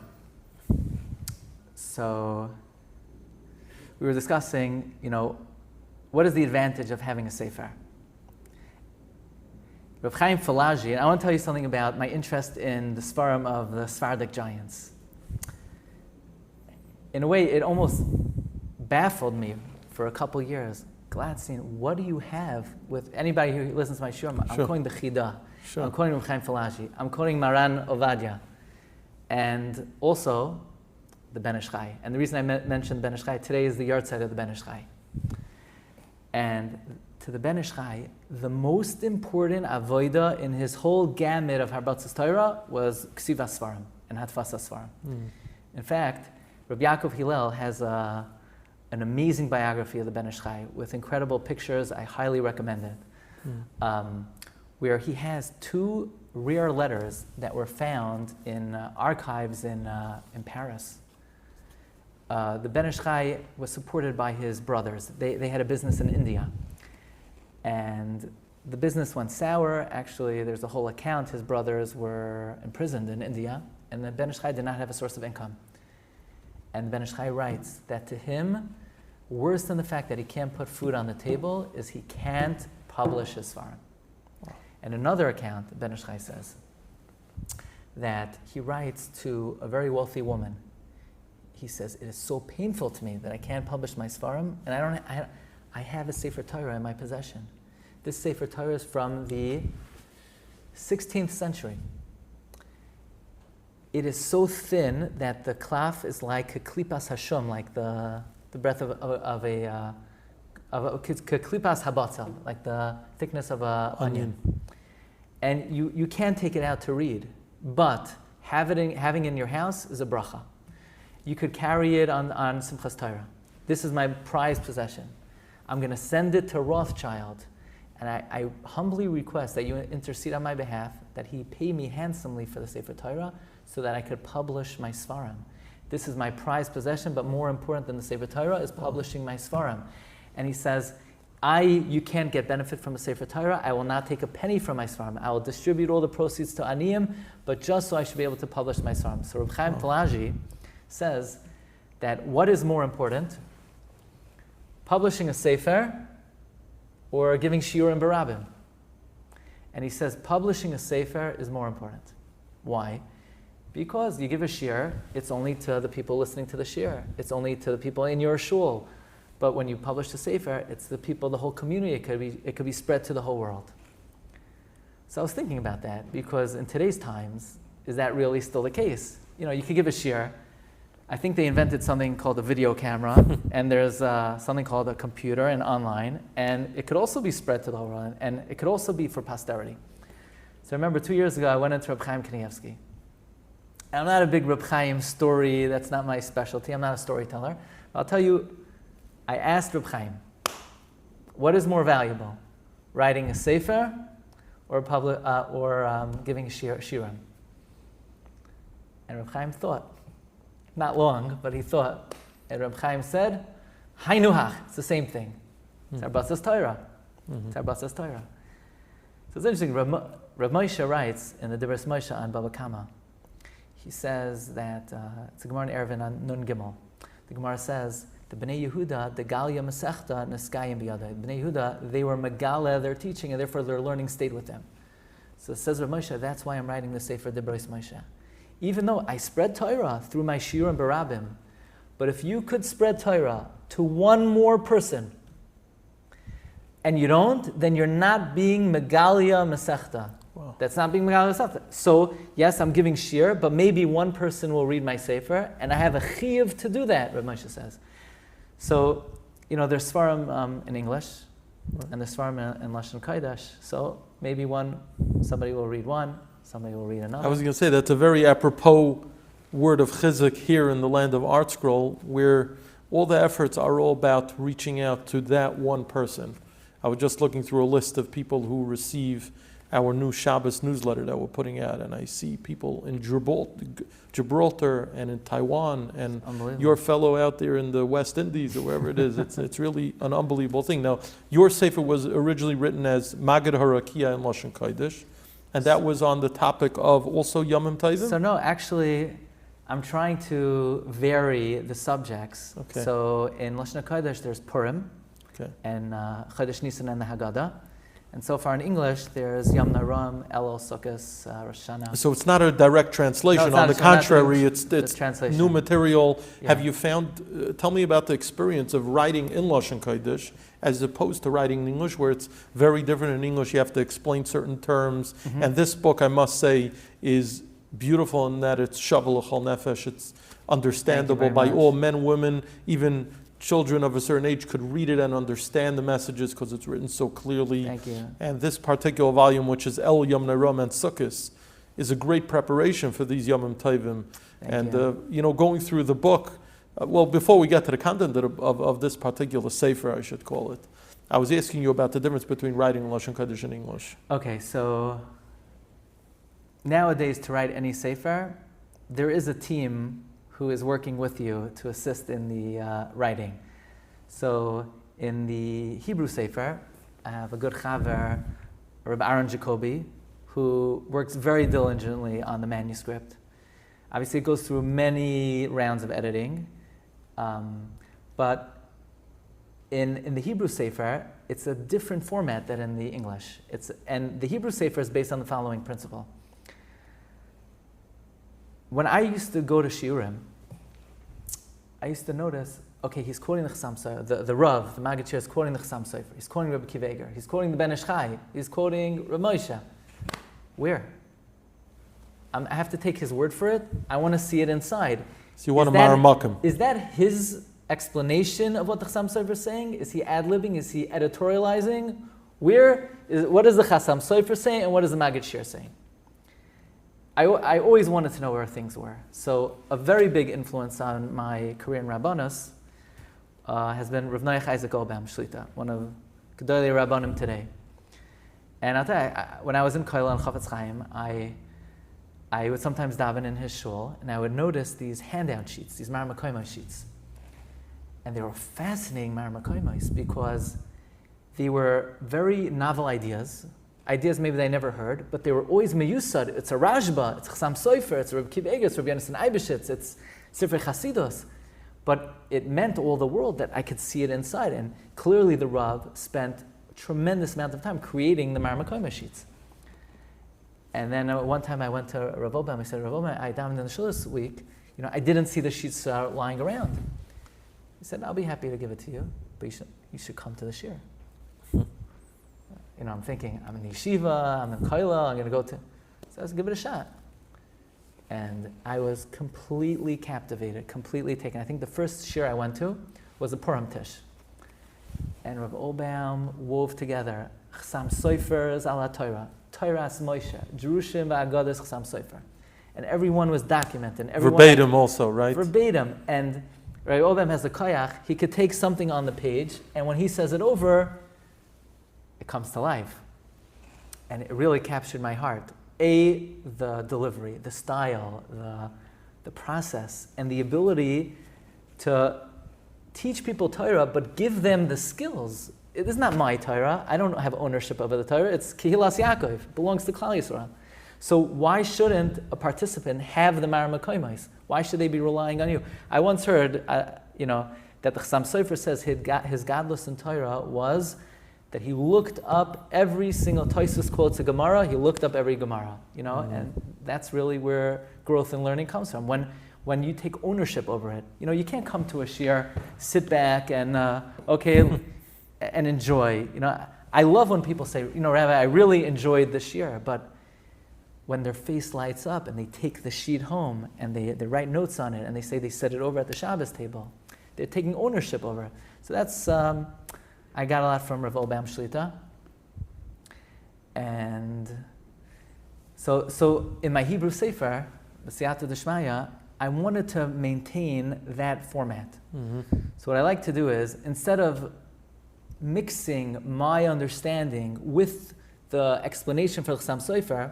So we were discussing, what is the advantage of having a sefer? Rav Chaim Falaji, and I want to tell you something about my interest in the Sfarim of the Sephardic giants. In a way, it almost baffled me for a couple years. Glatstein, what do you have with anybody who listens to my shiurim? I'm quoting the Chida. Sure. I'm quoting Rav Chaim Falaji. I'm quoting Maran Ovadia. And also the Ben Ish Chai. And the reason I mentioned Ben Ish Chai, today is the yard side of the Ben Ish Chai. And to the Ben Ish Chai, the most important avoida in his whole gamut of Harbatzas Torah was Ksivas Svarim and Hatfasas Svarim. In fact, Rabbi Yaakov Hillel has an amazing biography of the Ben Ish Chai with incredible pictures. I highly recommend it. Where he has two rare letters that were found in archives in Paris. The Ben Ish Chai was supported by his brothers. They had a business in India. And the business went sour. Actually, there's a whole account. His brothers were imprisoned in India, and the Ben Ish Chai did not have a source of income. And Ben Ish Chai writes that to him, worse than the fact that he can't put food on the table is he can't publish his Sfarim. And another account, Ben Ish Chai says that he writes to a very wealthy woman. He says, it is so painful to me that I can't publish my Sfarim, and I have a Sefer Torah in my possession. This Sefer Torah is from the 16th century. It is so thin that the klaf is like a klipas hashum, like the breadth of a klipas habatza, like the thickness of an onion. And you can't take it out to read, but having it in your house is a bracha. You could carry it on Simchas Torah. This is my prized possession. I'm going to send it to Rothschild, and I humbly request that you intercede on my behalf, that he pay me handsomely for the Sefer Torah, so that I could publish my Sfarim. This is my prized possession, but more important than the Sefer Torah is publishing my Sfarim. And he says, you can't get benefit from a Sefer Torah. I will not take a penny from my Sfarim. I will distribute all the proceeds to Aniyim, but just so I should be able to publish my Sfarim. So Reb Chaim Falaji says that what is more important, publishing a Sefer or giving shiurim barabim? And he says publishing a sefer is more important. Why? Because you give a shiur, it's only to the people listening to the shiur. It's only to the people in your shul. But when you publish the sefer, it's the people, the whole community. It could be spread to the whole world. So I was thinking about that, because in today's times, is that really still the case? You know, you could give a shiur. I think they invented something called a video camera, and there's something called a computer and online, and it could also be spread to the whole world, and it could also be for posterity. So I remember 2 years ago, I went into Reb Chaim Kanievsky. I'm not a big Reb Chaim story, that's not my specialty, I'm not a storyteller. I'll tell you, I asked Reb Chaim, what is more valuable, writing a sefer or giving a shiurim? And Reb Chaim thought, not long, but he thought, and Reb Chaim said, Hainuhach, it's the same thing. It's Arbatzas Torah. It's Arbatzas Torah. So it's interesting, Reb Moshe writes in the Dibros Moshe on Baba Kama, he says that, it's a Gemara in Eruvin on Nun Gimel. The Gemara says, the Bnei Yehuda, the Galia Masechta, Neskayim Biyada. Bnei Yehuda, they were Megala, their teaching, and therefore their learning stayed with them. So it says Reb Moshe, that's why I'm writing the Sefer Dibros Moshe. Even though I spread Torah through my shiurim barabim, but if you could spread Torah to one more person, and you don't, then you're not being Megalia Masechta. Wow. That's not being Megalia Masechta. So, yes, I'm giving shiur, but maybe one person will read my sefer, and I have a chiyuv to do that, Reb Moshe says. So, you know, there's svarim in English, and there's svarim in Lashon Kodesh, so maybe somebody will read one, somebody will read another. I was going to say that's a very apropos word of chizuk here in the land of ArtScroll, where all the efforts are all about reaching out to that one person. I was just looking through a list of people who receive our new Shabbos newsletter that we're putting out, and I see people in Gibraltar and in Taiwan, and your fellow out there in the West Indies or wherever it is. It's really an unbelievable thing. Now, your sefer was originally written as Magid Harakia in Lashon Kodesh, and that was on the topic of also Yomim Tovim? So no, actually, I'm trying to vary the subjects. Okay. So in Lashon Kodesh, there's Purim, and Chodesh Nisan and the Haggadah. And so far in English, there's Yom Naram, Elul, Sukkos, Rosh Hashanah. So it's not a direct translation. On the contrary, it's translation. New material. Yeah. Have you found, tell me about the experience of writing in Lashon Kodesh as opposed to writing in English, where it's very different. In English, you have to explain certain terms. Mm-hmm. And this book, I must say, is beautiful in that it's shavel l'chol nefesh. It's understandable by all men, women, even children of a certain age could read it and understand the messages because it's written so clearly. Thank you. And this particular volume, which is El Yom Naram and Sukkos, is a great preparation for these Yomim Tovim. And going through the book, well, before we get to the content of this particular sefer, I should call it, I was asking you about the difference between writing in Lashon Kodesh and English. Okay, so nowadays to write any sefer, there is a team who is working with you to assist in the writing. So in the Hebrew Sefer, I have a good chaver, Rabbi Aaron Jacobi, who works very diligently on the manuscript. Obviously it goes through many rounds of editing, but in the Hebrew Sefer, it's a different format than in the English. And the Hebrew Sefer is based on the following principle. When I used to go to shiurim, I used to notice, okay, he's quoting the Chassam Sofer, the Rav, the Maggid is quoting the Chassam Sofer, he's quoting Rabbi Akiva Eiger, he's quoting the Ben Ish Chai, he's quoting Rav Moshe. Where? I have to take his word for it. I want to see it inside. So you want to maramakim. Is that his explanation of what the Chassam Sofer is saying? Is he ad-libbing? Is he editorializing? What is the Chassam Sofer saying and what is the Maggid Shir saying? I always wanted to know where things were. So a very big influence on my career in Rabbanos has been Rav Noach Isaac Olbaum Shlita, one of Gedolei Rabbanim today. And I'll tell you, when I was in Koil and Chafetz Chaim, I would sometimes daven in his shul, and I would notice these handout sheets, these Mar Makoimos sheets. And they were fascinating Mar Makoimos because they were very novel ideas maybe they never heard, but they were always meyusad. It's a Rashba, it's Chassam Sofer, it's Rabbi Akiva Eiger, it's Rabbi Yonasan Eibeshitz, it's Sifrei Chasidus. But it meant all the world that I could see it inside. And clearly the Rav spent a tremendous amount of time creating the Mar Makoimos sheets. And then one time I went to Rav Obam. I said, Rav Obam, I davened in the shul this week. I didn't see the sheets lying around. He said, I'll be happy to give it to you, but you should come to the shir. I'm thinking, I'm in yeshiva, I'm in koila, I'm going to go to... So let's give it a shot. And I was completely captivated, completely taken. I think the first shir I went to was a Purim Tish. And Rav Obam wove together Chasam Sofer's ala Torah, Torah's Moshe, Jerushim va'agadas Chasam Sofer. And everyone was documented. Verbatim also, right? Verbatim. And Rabbi Obam has the koyach, he could take something on the page, and when he says it over, it comes to life. And it really captured my heart. The delivery, the style, the process, and the ability to teach people Torah, but give them the skills. It is not my Torah. I don't have ownership over the Torah. It's Kehilas Yaakov. It belongs to Klal Yisrael. So why shouldn't a participant have the Mara Makoimais? Why should they be relying on you? I once heard, that the Chasam Sofer says his godless in Torah was that he looked up every single Tosfos quotes a Gemara. He looked up every Gemara, and that's really where growth and learning comes from. When you take ownership over it, you can't come to a shiur, sit back and and enjoy. I love when people say, Rabbi, I really enjoyed the shiur, but when their face lights up and they take the sheet home and they write notes on it and they say they set it over at the Shabbos table, they're taking ownership over it. So that's. I got a lot from Rav Obam Shlita. And so in my Hebrew Sefer, B'siyata D'Shmaya, I wanted to maintain that format. Mm-hmm. So what I like to do is, instead of mixing my understanding with the explanation for the Chasam Sofer,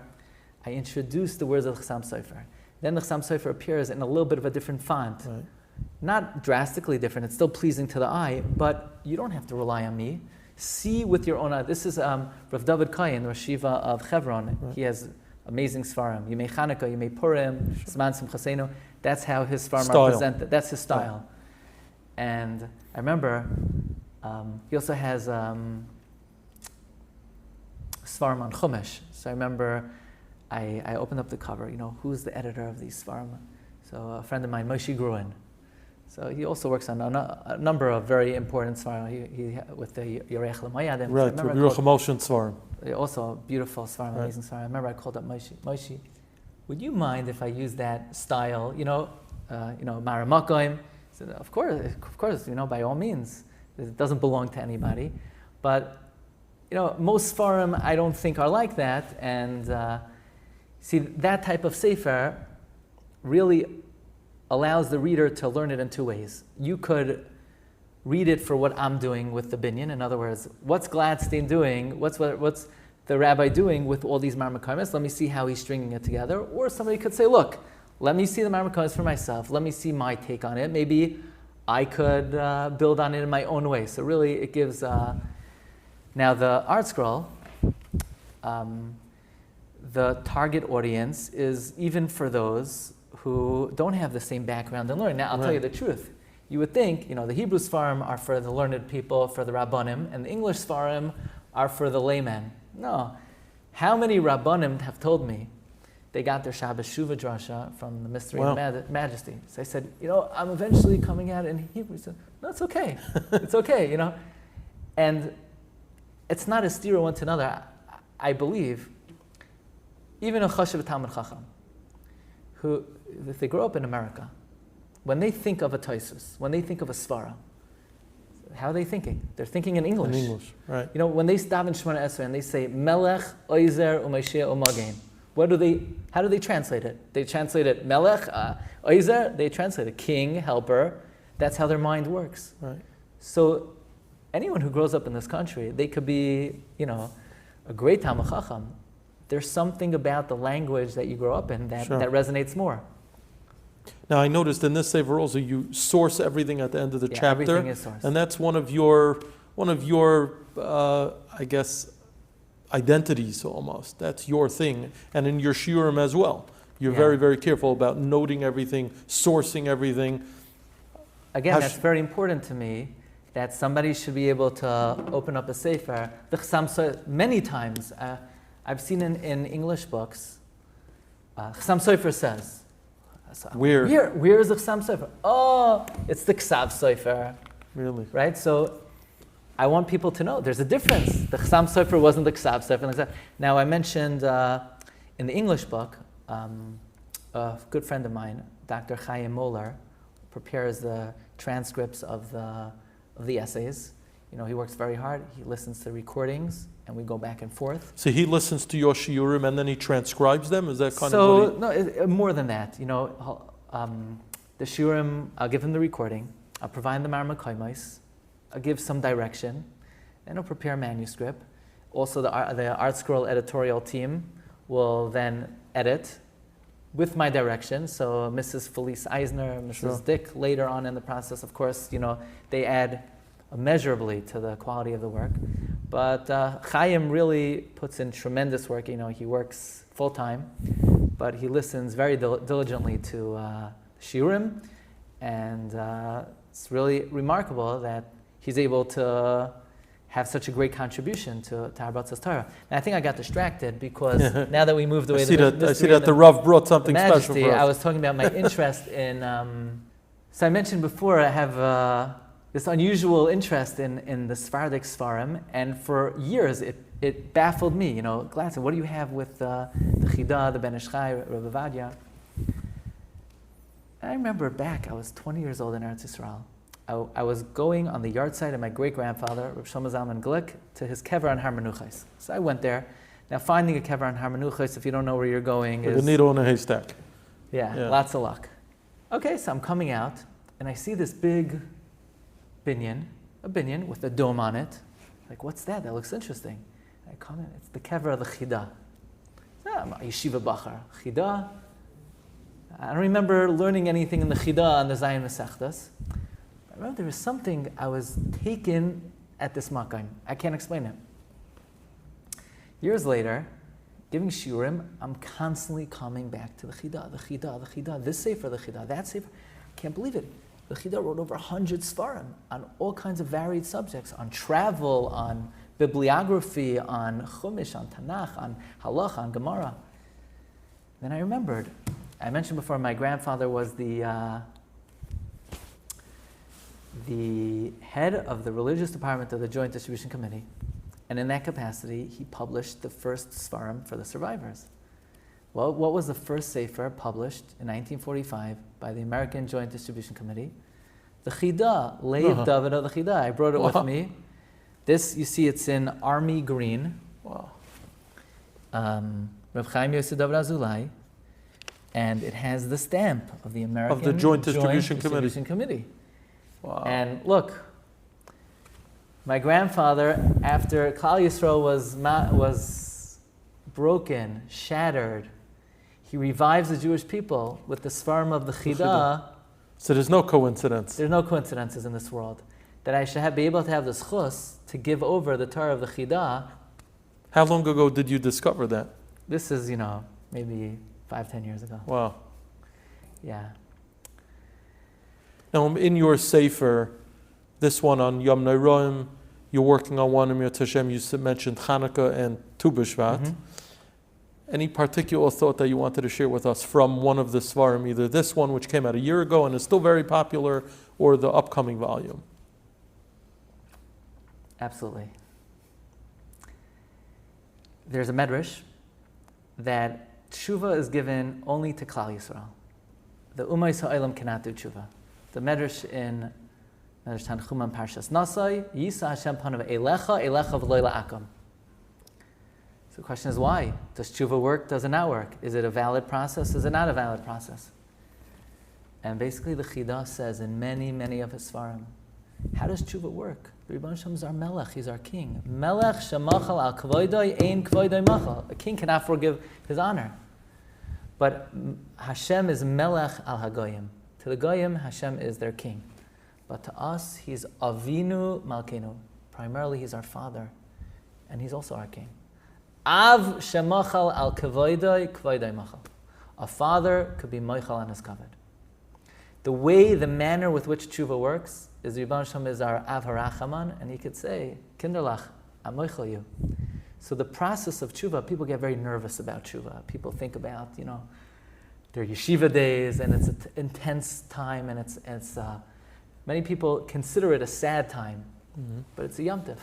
I introduce the words of the Chasam Sofer. Then the Chasam Sofer appears in a little bit of a different font. Right. Not drastically different, it's still pleasing to the eye, but you don't have to rely on me. See with your own eye. This is Rav David Kayin, Rosh Yeshiva of Hebron. Right. He has amazing Svarim. Yimei Chanukah, Yimei Purim, Zman Simchasenu. That's how his Svarim are presented. That's his style. Right. And I remember he also has Svarim on Chumash. So I remember I opened up the cover, who's the editor of these Svarim? So a friend of mine, Moshe Gruen. So he also works on a number of very important svarim. He with the Yorech L'Mayadim. Right, Rabbi Yerucham Moshe svarim. Also beautiful svarim, right. Amazing svarim. I remember I called up Moshe, would you mind if I use that style? Mara Makoim. He said, of course. By all means. It doesn't belong to anybody, but most svarim I don't think are like that. And see, that type of sefer really allows the reader to learn it in two ways. You could read it for what I'm doing with the binyan. In other words, what's Glatstein doing? What's the rabbi doing with all these marmakomis? Let me see how he's stringing it together. Or somebody could say, look, let me see the marmakomis for myself. Let me see my take on it. Maybe I could build on it in my own way. So really, it gives... Now, the ArtScroll, the target audience is even for those who don't have the same background in learning. Now, I'll tell you the truth. You would think, the Hebrew Sfarim are for the learned people, for the Rabbanim, and the English Sfarim are for the layman. No. How many Rabbanim have told me they got their Shabbos Shuvah drasha from the Mystery of Majesty? So I said, I'm eventually coming at it in Hebrew. He said, no, it's okay. It's okay, And it's not a steer one to another. I believe, even a Chashav Talmud Chacham, who, if they grow up in America, when they think of a Tosfos, when they think of a Svara, how are they thinking? They're thinking in English. In English, right. When they stop in Shemona Esrei and they say, Melech, Oizer, Umashia, Umagein, how do they translate it? They translate it Melech, Oizer, they translate it king, helper. That's how their mind works. Right. So anyone who grows up in this country, they could be, a great Talmid Chacham. There's something about the language that you grow up in that resonates more. Now, I noticed in this Sefer also you source everything at the end of the chapter. Everything is sourced. And that's one of your I guess, identities almost. That's your thing. And in your shiurim as well. You're very, very careful about noting everything, sourcing everything. Again, that's very important to me, that somebody should be able to open up a Sefer. Many times, I've seen in English books, Chassam Sofer says. Where is the Chassam Sofer? Oh, it's the Ksav Sofer. Really? Right? So I want people to know there's a difference. The Chassam Sofer wasn't the Ksav Sofer. Now I mentioned in the English book, a good friend of mine, Dr. Chaim Moeller, prepares the transcripts of the essays. You know, he works very hard. He listens to recordings, and we go back and forth. So he listens to your shiurim and then he transcribes them? Is that kind so, of what no, more than that. You know, the shiurim, I'll give him the recording. I'll provide the marmakoimos. I'll give some direction. Then I'll prepare a manuscript. Also, the ArtScroll editorial team will then edit with my direction. So Mrs. Felice Eisner, Mrs. Dick, later on in the process, of course, you know, they add immeasurably to the quality of the work. But Chaim really puts in tremendous work. You know, he works full time, but he listens very diligently to shiurim, and it's really remarkable that he's able to have such a great contribution to Harbautzas Torah. And I think I got distracted because now that we moved away, I see that the Rav brought something Majesty, special for us. I was talking about my interest in. So I mentioned before I have this unusual interest in the Sephardic Sfarim, and for years it baffled me. You know, Glatstein, what do you have with the Chidah, the Ben Ish Chai, Rabbi Vadia? I remember back, I was 20 years old in Eretz Yisrael. I was going on the yard site of my great-grandfather, Reb Shlomo Zalman Glick, to his kever on Har Menuchos. So I went there. Now, finding a kever on Har Menuchos, if you don't know where you're going, Like is a needle in a haystack. Yeah, lots of luck. Okay, so I'm coming out, and I see this big a binyan with a dome on it. Like, what's that? That looks interesting. I come in, it's the kever of the Chidah. I'm a yeshiva bachar. Chidah. I don't remember learning anything in the Chidah on the Zayin Masechtas. I remember there was something I was taken at this makam. I can't explain it. Years later, giving shiurim, I'm constantly coming back to the Chidah, this sefer, the Chidah, that sefer. Can't believe it. The Chidah wrote over 100 svarim on all kinds of varied subjects, on travel, on bibliography, on Chumash, on Tanakh, on Halacha, on Gemara. Then I remembered, I mentioned before, my grandfather was the head of the religious department of the Joint Distribution Committee. And in that capacity, he published the first svarim for the survivors. Well, what was the first sefer published in 1945 by the American Joint Distribution Committee? The Chidah, Leiv David of the Chidah. I brought it with me. This, you see, it's in army green. Wow. Reb Chaim Yosef David Azulai. And it has the stamp of the American Of the Joint Distribution Committee. Wow. And look, my grandfather, after Klal Yisrael was broken, shattered, he revives the Jewish people with the Sfarim of the Chidah. So there's no coincidence. There's no coincidences in this world. That I should be able to have the schus to give over the Torah of the Chidah. How long ago did you discover that? This is, maybe 5-10 years ago. Wow. Yeah. Now, in your sefer, this one on Yom Nairoim, you're working on one, Amir Tashem, you mentioned Hanukkah and Tu B'Shvat. Mm-hmm. Any particular thought that you wanted to share with us from one of the Svarim, either this one, which came out a year ago and is still very popular, or the upcoming volume? Absolutely. There's a medrash that tshuva is given only to Klal Yisrael. The Ummah Yisraelim cannot do tshuva. The medrash in Medrash Tanchuma Parshas Nasai, Yisa Hashem panav elecha v'lo la'akom. So the question is, why? Does tshuva work? Does it not work? Is it a valid process? Is it not a valid process? And basically the Chidah says in many, many of his svarim, how does tshuva work? The Rebbeinu Shem is our melech, he's our king. Melech shemachal al kvoidoi ein kvoidoi machal. A king cannot forgive his honor. But Hashem is melech al hagoyim. To the goyim, Hashem is their king. But to us, he's avinu malkeinu. Primarily, he's our father. And he's also our king. Av shemachal al kvoidoi kvoidoi machal. A father could be moichal on his kavod. The manner with which tshuva works is the Rebbeinu Shem is our Av HaRachaman, and he could say, Kinderlach, I'm moichel you. So the process of tshuva, people get very nervous about tshuva. People think about, their yeshiva days, and it's an intense time, and it's many people consider it a sad time, but it's a Yom Tov.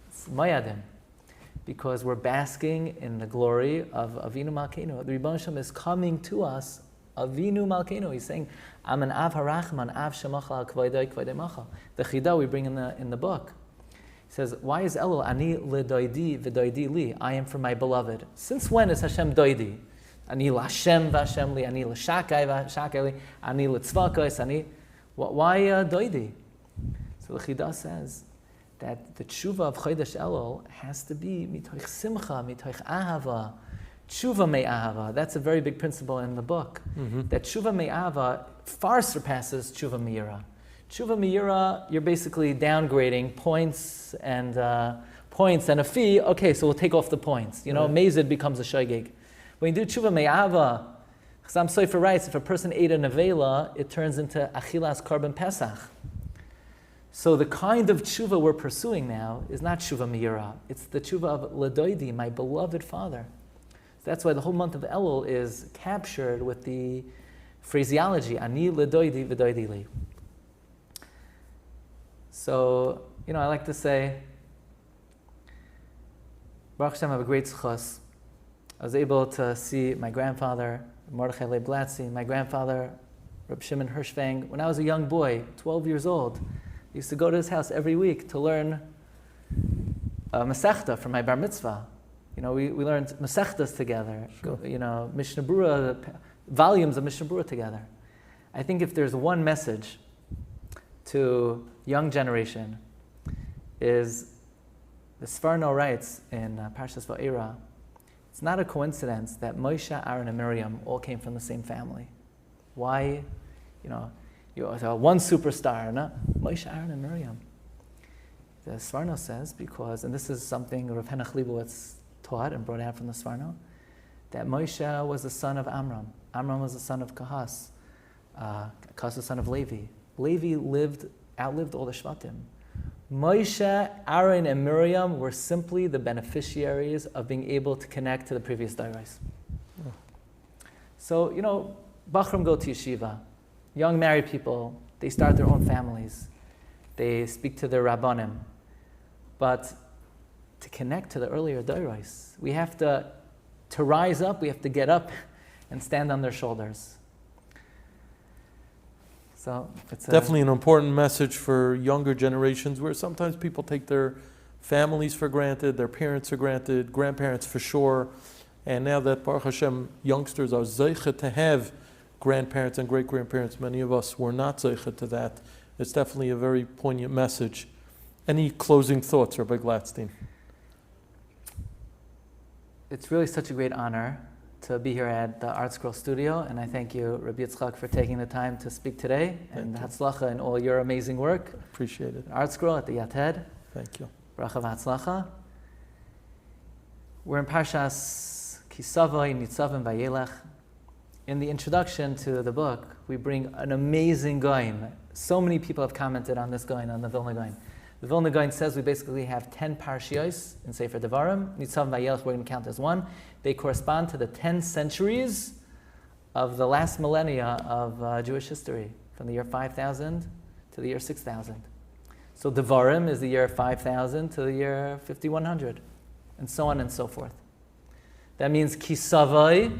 It's Mayadim, because we're basking in the glory of Avinu Malkeinu. The Rebbeinu Shem is coming to us, Avinu Malkeinu. He's saying, I'm an Av Harachman, Av Shemachal Al Kvaydai Kvaydai Machal. The Chidah we bring in the book. He says, why is Elul Ani L'Doidi V'Doidi Li? I am for my beloved. Since when is Hashem Doidi? Ani L'Hashem V'Hashem Li, Ani L'Shakai V'Shakai Li, Ani L'Tzvakos, Ani... Why Doidi? So the Chidah says that the tshuva of Chodesh Elul has to be mitoich simcha, mitoich ahava, tshuva me'ahava. That's a very big principle in the book. That tshuva me'ahava far surpasses tshuva me'ira. Tshuva me'ira, you're basically downgrading points and a fee. Okay, so we'll take off the points. Mazid becomes a shaygig. When you do tshuva me'ahava, Chazam Sofer writes, if a person ate a nevela, it turns into achilas korban pesach. So the kind of tshuva we're pursuing now is not tshuva me'ira. It's the tshuva of L'Doidi, my beloved father. So that's why the whole month of Elul is captured with the phraseology, Ani L'Doidi V'Doidi Li. So, I like to say, Baruch Hashem, I have a great zchus. I was able to see my grandfather, Mordechai Leib Glatstein, my grandfather, Reb Shimon Hirschfang. When I was a young boy, 12 years old, I used to go to his house every week to learn Masechta for my bar mitzvah. We learned Masechtas together, sure. Mishnah Berurah, volumes of Mishnah Berurah together. I think if there's one message to young generation, is the Sforno writes in Parshas Va'era, it's not a coincidence that Moshe, Aaron, and Miriam all came from the same family. Why? One superstar, no? Moshe, Aaron, and Miriam. The Sforno says, because, and this is something Rav Henoch Leibowitz taught and brought out from the Sforno, that Moshe was the son of Amram. Amram was the son of Kahas. Kahas was the son of Levi. Levi outlived all the Shvatim. Moshe, Aaron, and Miriam were simply the beneficiaries of being able to connect to the previous dairais. Oh. So, Bachram go to yeshiva. Young married people, they start their own families. They speak to their rabbanim. But to connect to the earlier dairais, we have to rise up, we have to get up and stand on their shoulders. So it's definitely an important message for younger generations, where sometimes people take their families for granted, their parents for granted, grandparents for sure. And now that Baruch Hashem youngsters are zeicha to have grandparents and great-grandparents, many of us were not zeicha to that. It's definitely a very poignant message. Any closing thoughts, Rabbi Glatstein? It's really such a great honor to be here at the ArtScroll studio, and I thank you, Rabbi Yitzchak, for taking the time to speak today, and Hatzlacha and all your amazing work. Appreciate it. ArtScroll at the Yated. Thank you. Bracha v'Hatzlacha. We're in Parshas Kisavai Nitzavim Vayelech. In the introduction to the book, we bring an amazing goyim. So many people have commented on this goyim, on the Vilna goyim. The Vilna goyim says we basically have 10 parshiyos in Sefer Devarim. Nitzavim Vayelech we're going to count as one. They correspond to the 10 centuries of the last millennia of Jewish history, from the year 5000 to the year 6000. So Devarim is the year 5000 to the year 5100, and so on and so forth. That means Kisavai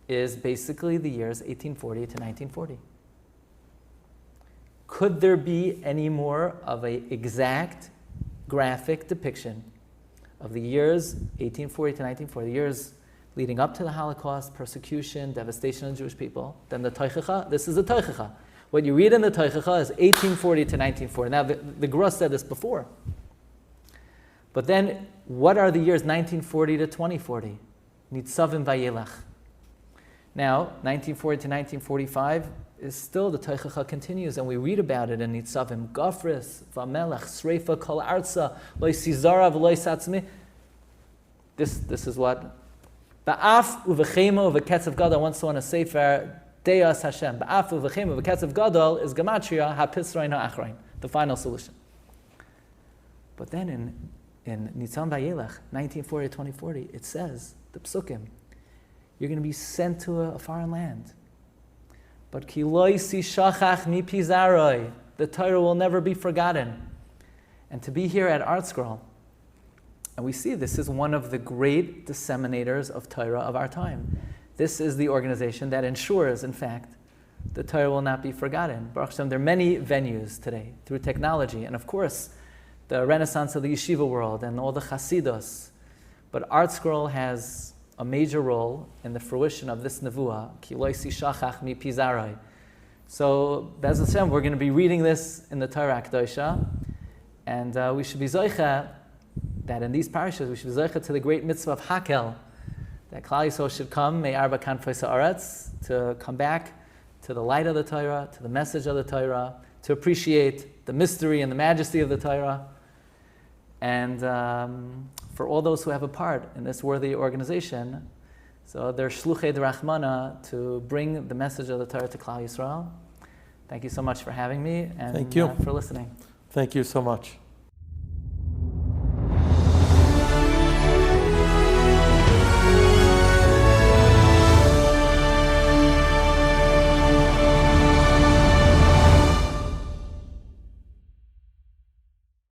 is basically the years 1840 to 1940. Could there be any more of an exact graphic depiction of the years 1840 to 1940, the years leading up to the Holocaust, persecution, devastation of the Jewish people, than the Teichacha? This is the Teichacha. What you read in the Teichacha is 1840 to 1940. Now, the Gra said this before. But then, what are the years 1940 to 2040? Nitzavim Vayelech. Now, 1940 to 1945 is still, the Teichacha continues, and we read about it in Nitzavim. Gafris, Vamelech, Sreifa, Kol Arza, Loi Sizara, V'loi Satzmi. This is what? Ba'af uvechemo v'ketzav gadol. I once saw in a sefer, Deus Hashem. Ba'af uvechemo v'ketzav gadol is gematria ha'pisrain ha'achrain, the final solution. But then in in Nitzan Vayelech, 1940-2040, it says, the psukim, you're going to be sent to a foreign land. But ki lo yisi shachach mi pizaroi, the Torah will never be forgotten. And to be here at ArtScroll, and we see this is one of the great disseminators of Torah of our time. This is the organization that ensures, in fact, the Torah will not be forgotten. Baruch Hashem, there are many venues today through technology, and of course, the renaissance of the yeshiva world and all the chassidos. But ArtScroll has a major role in the fruition of this nevuah, ki lo yisi shachach mi pizaroi. So, Be'ez Hashem, we're going to be reading this in the Torah Kedosha, and we should be zoicha that in these parashas we should be zoicha to the great mitzvah of Hakel, that Klal Yisrael should come, may arba kanfos haaretz, to come back to the light of the Torah, to the message of the Torah, to appreciate the mystery and the majesty of the Torah, and for all those who have a part in this worthy organization, so they're shluchei d'rachmana to bring the message of the Torah to Klal Yisrael. Thank you so much for having me and Thank you. For listening. Thank you so much.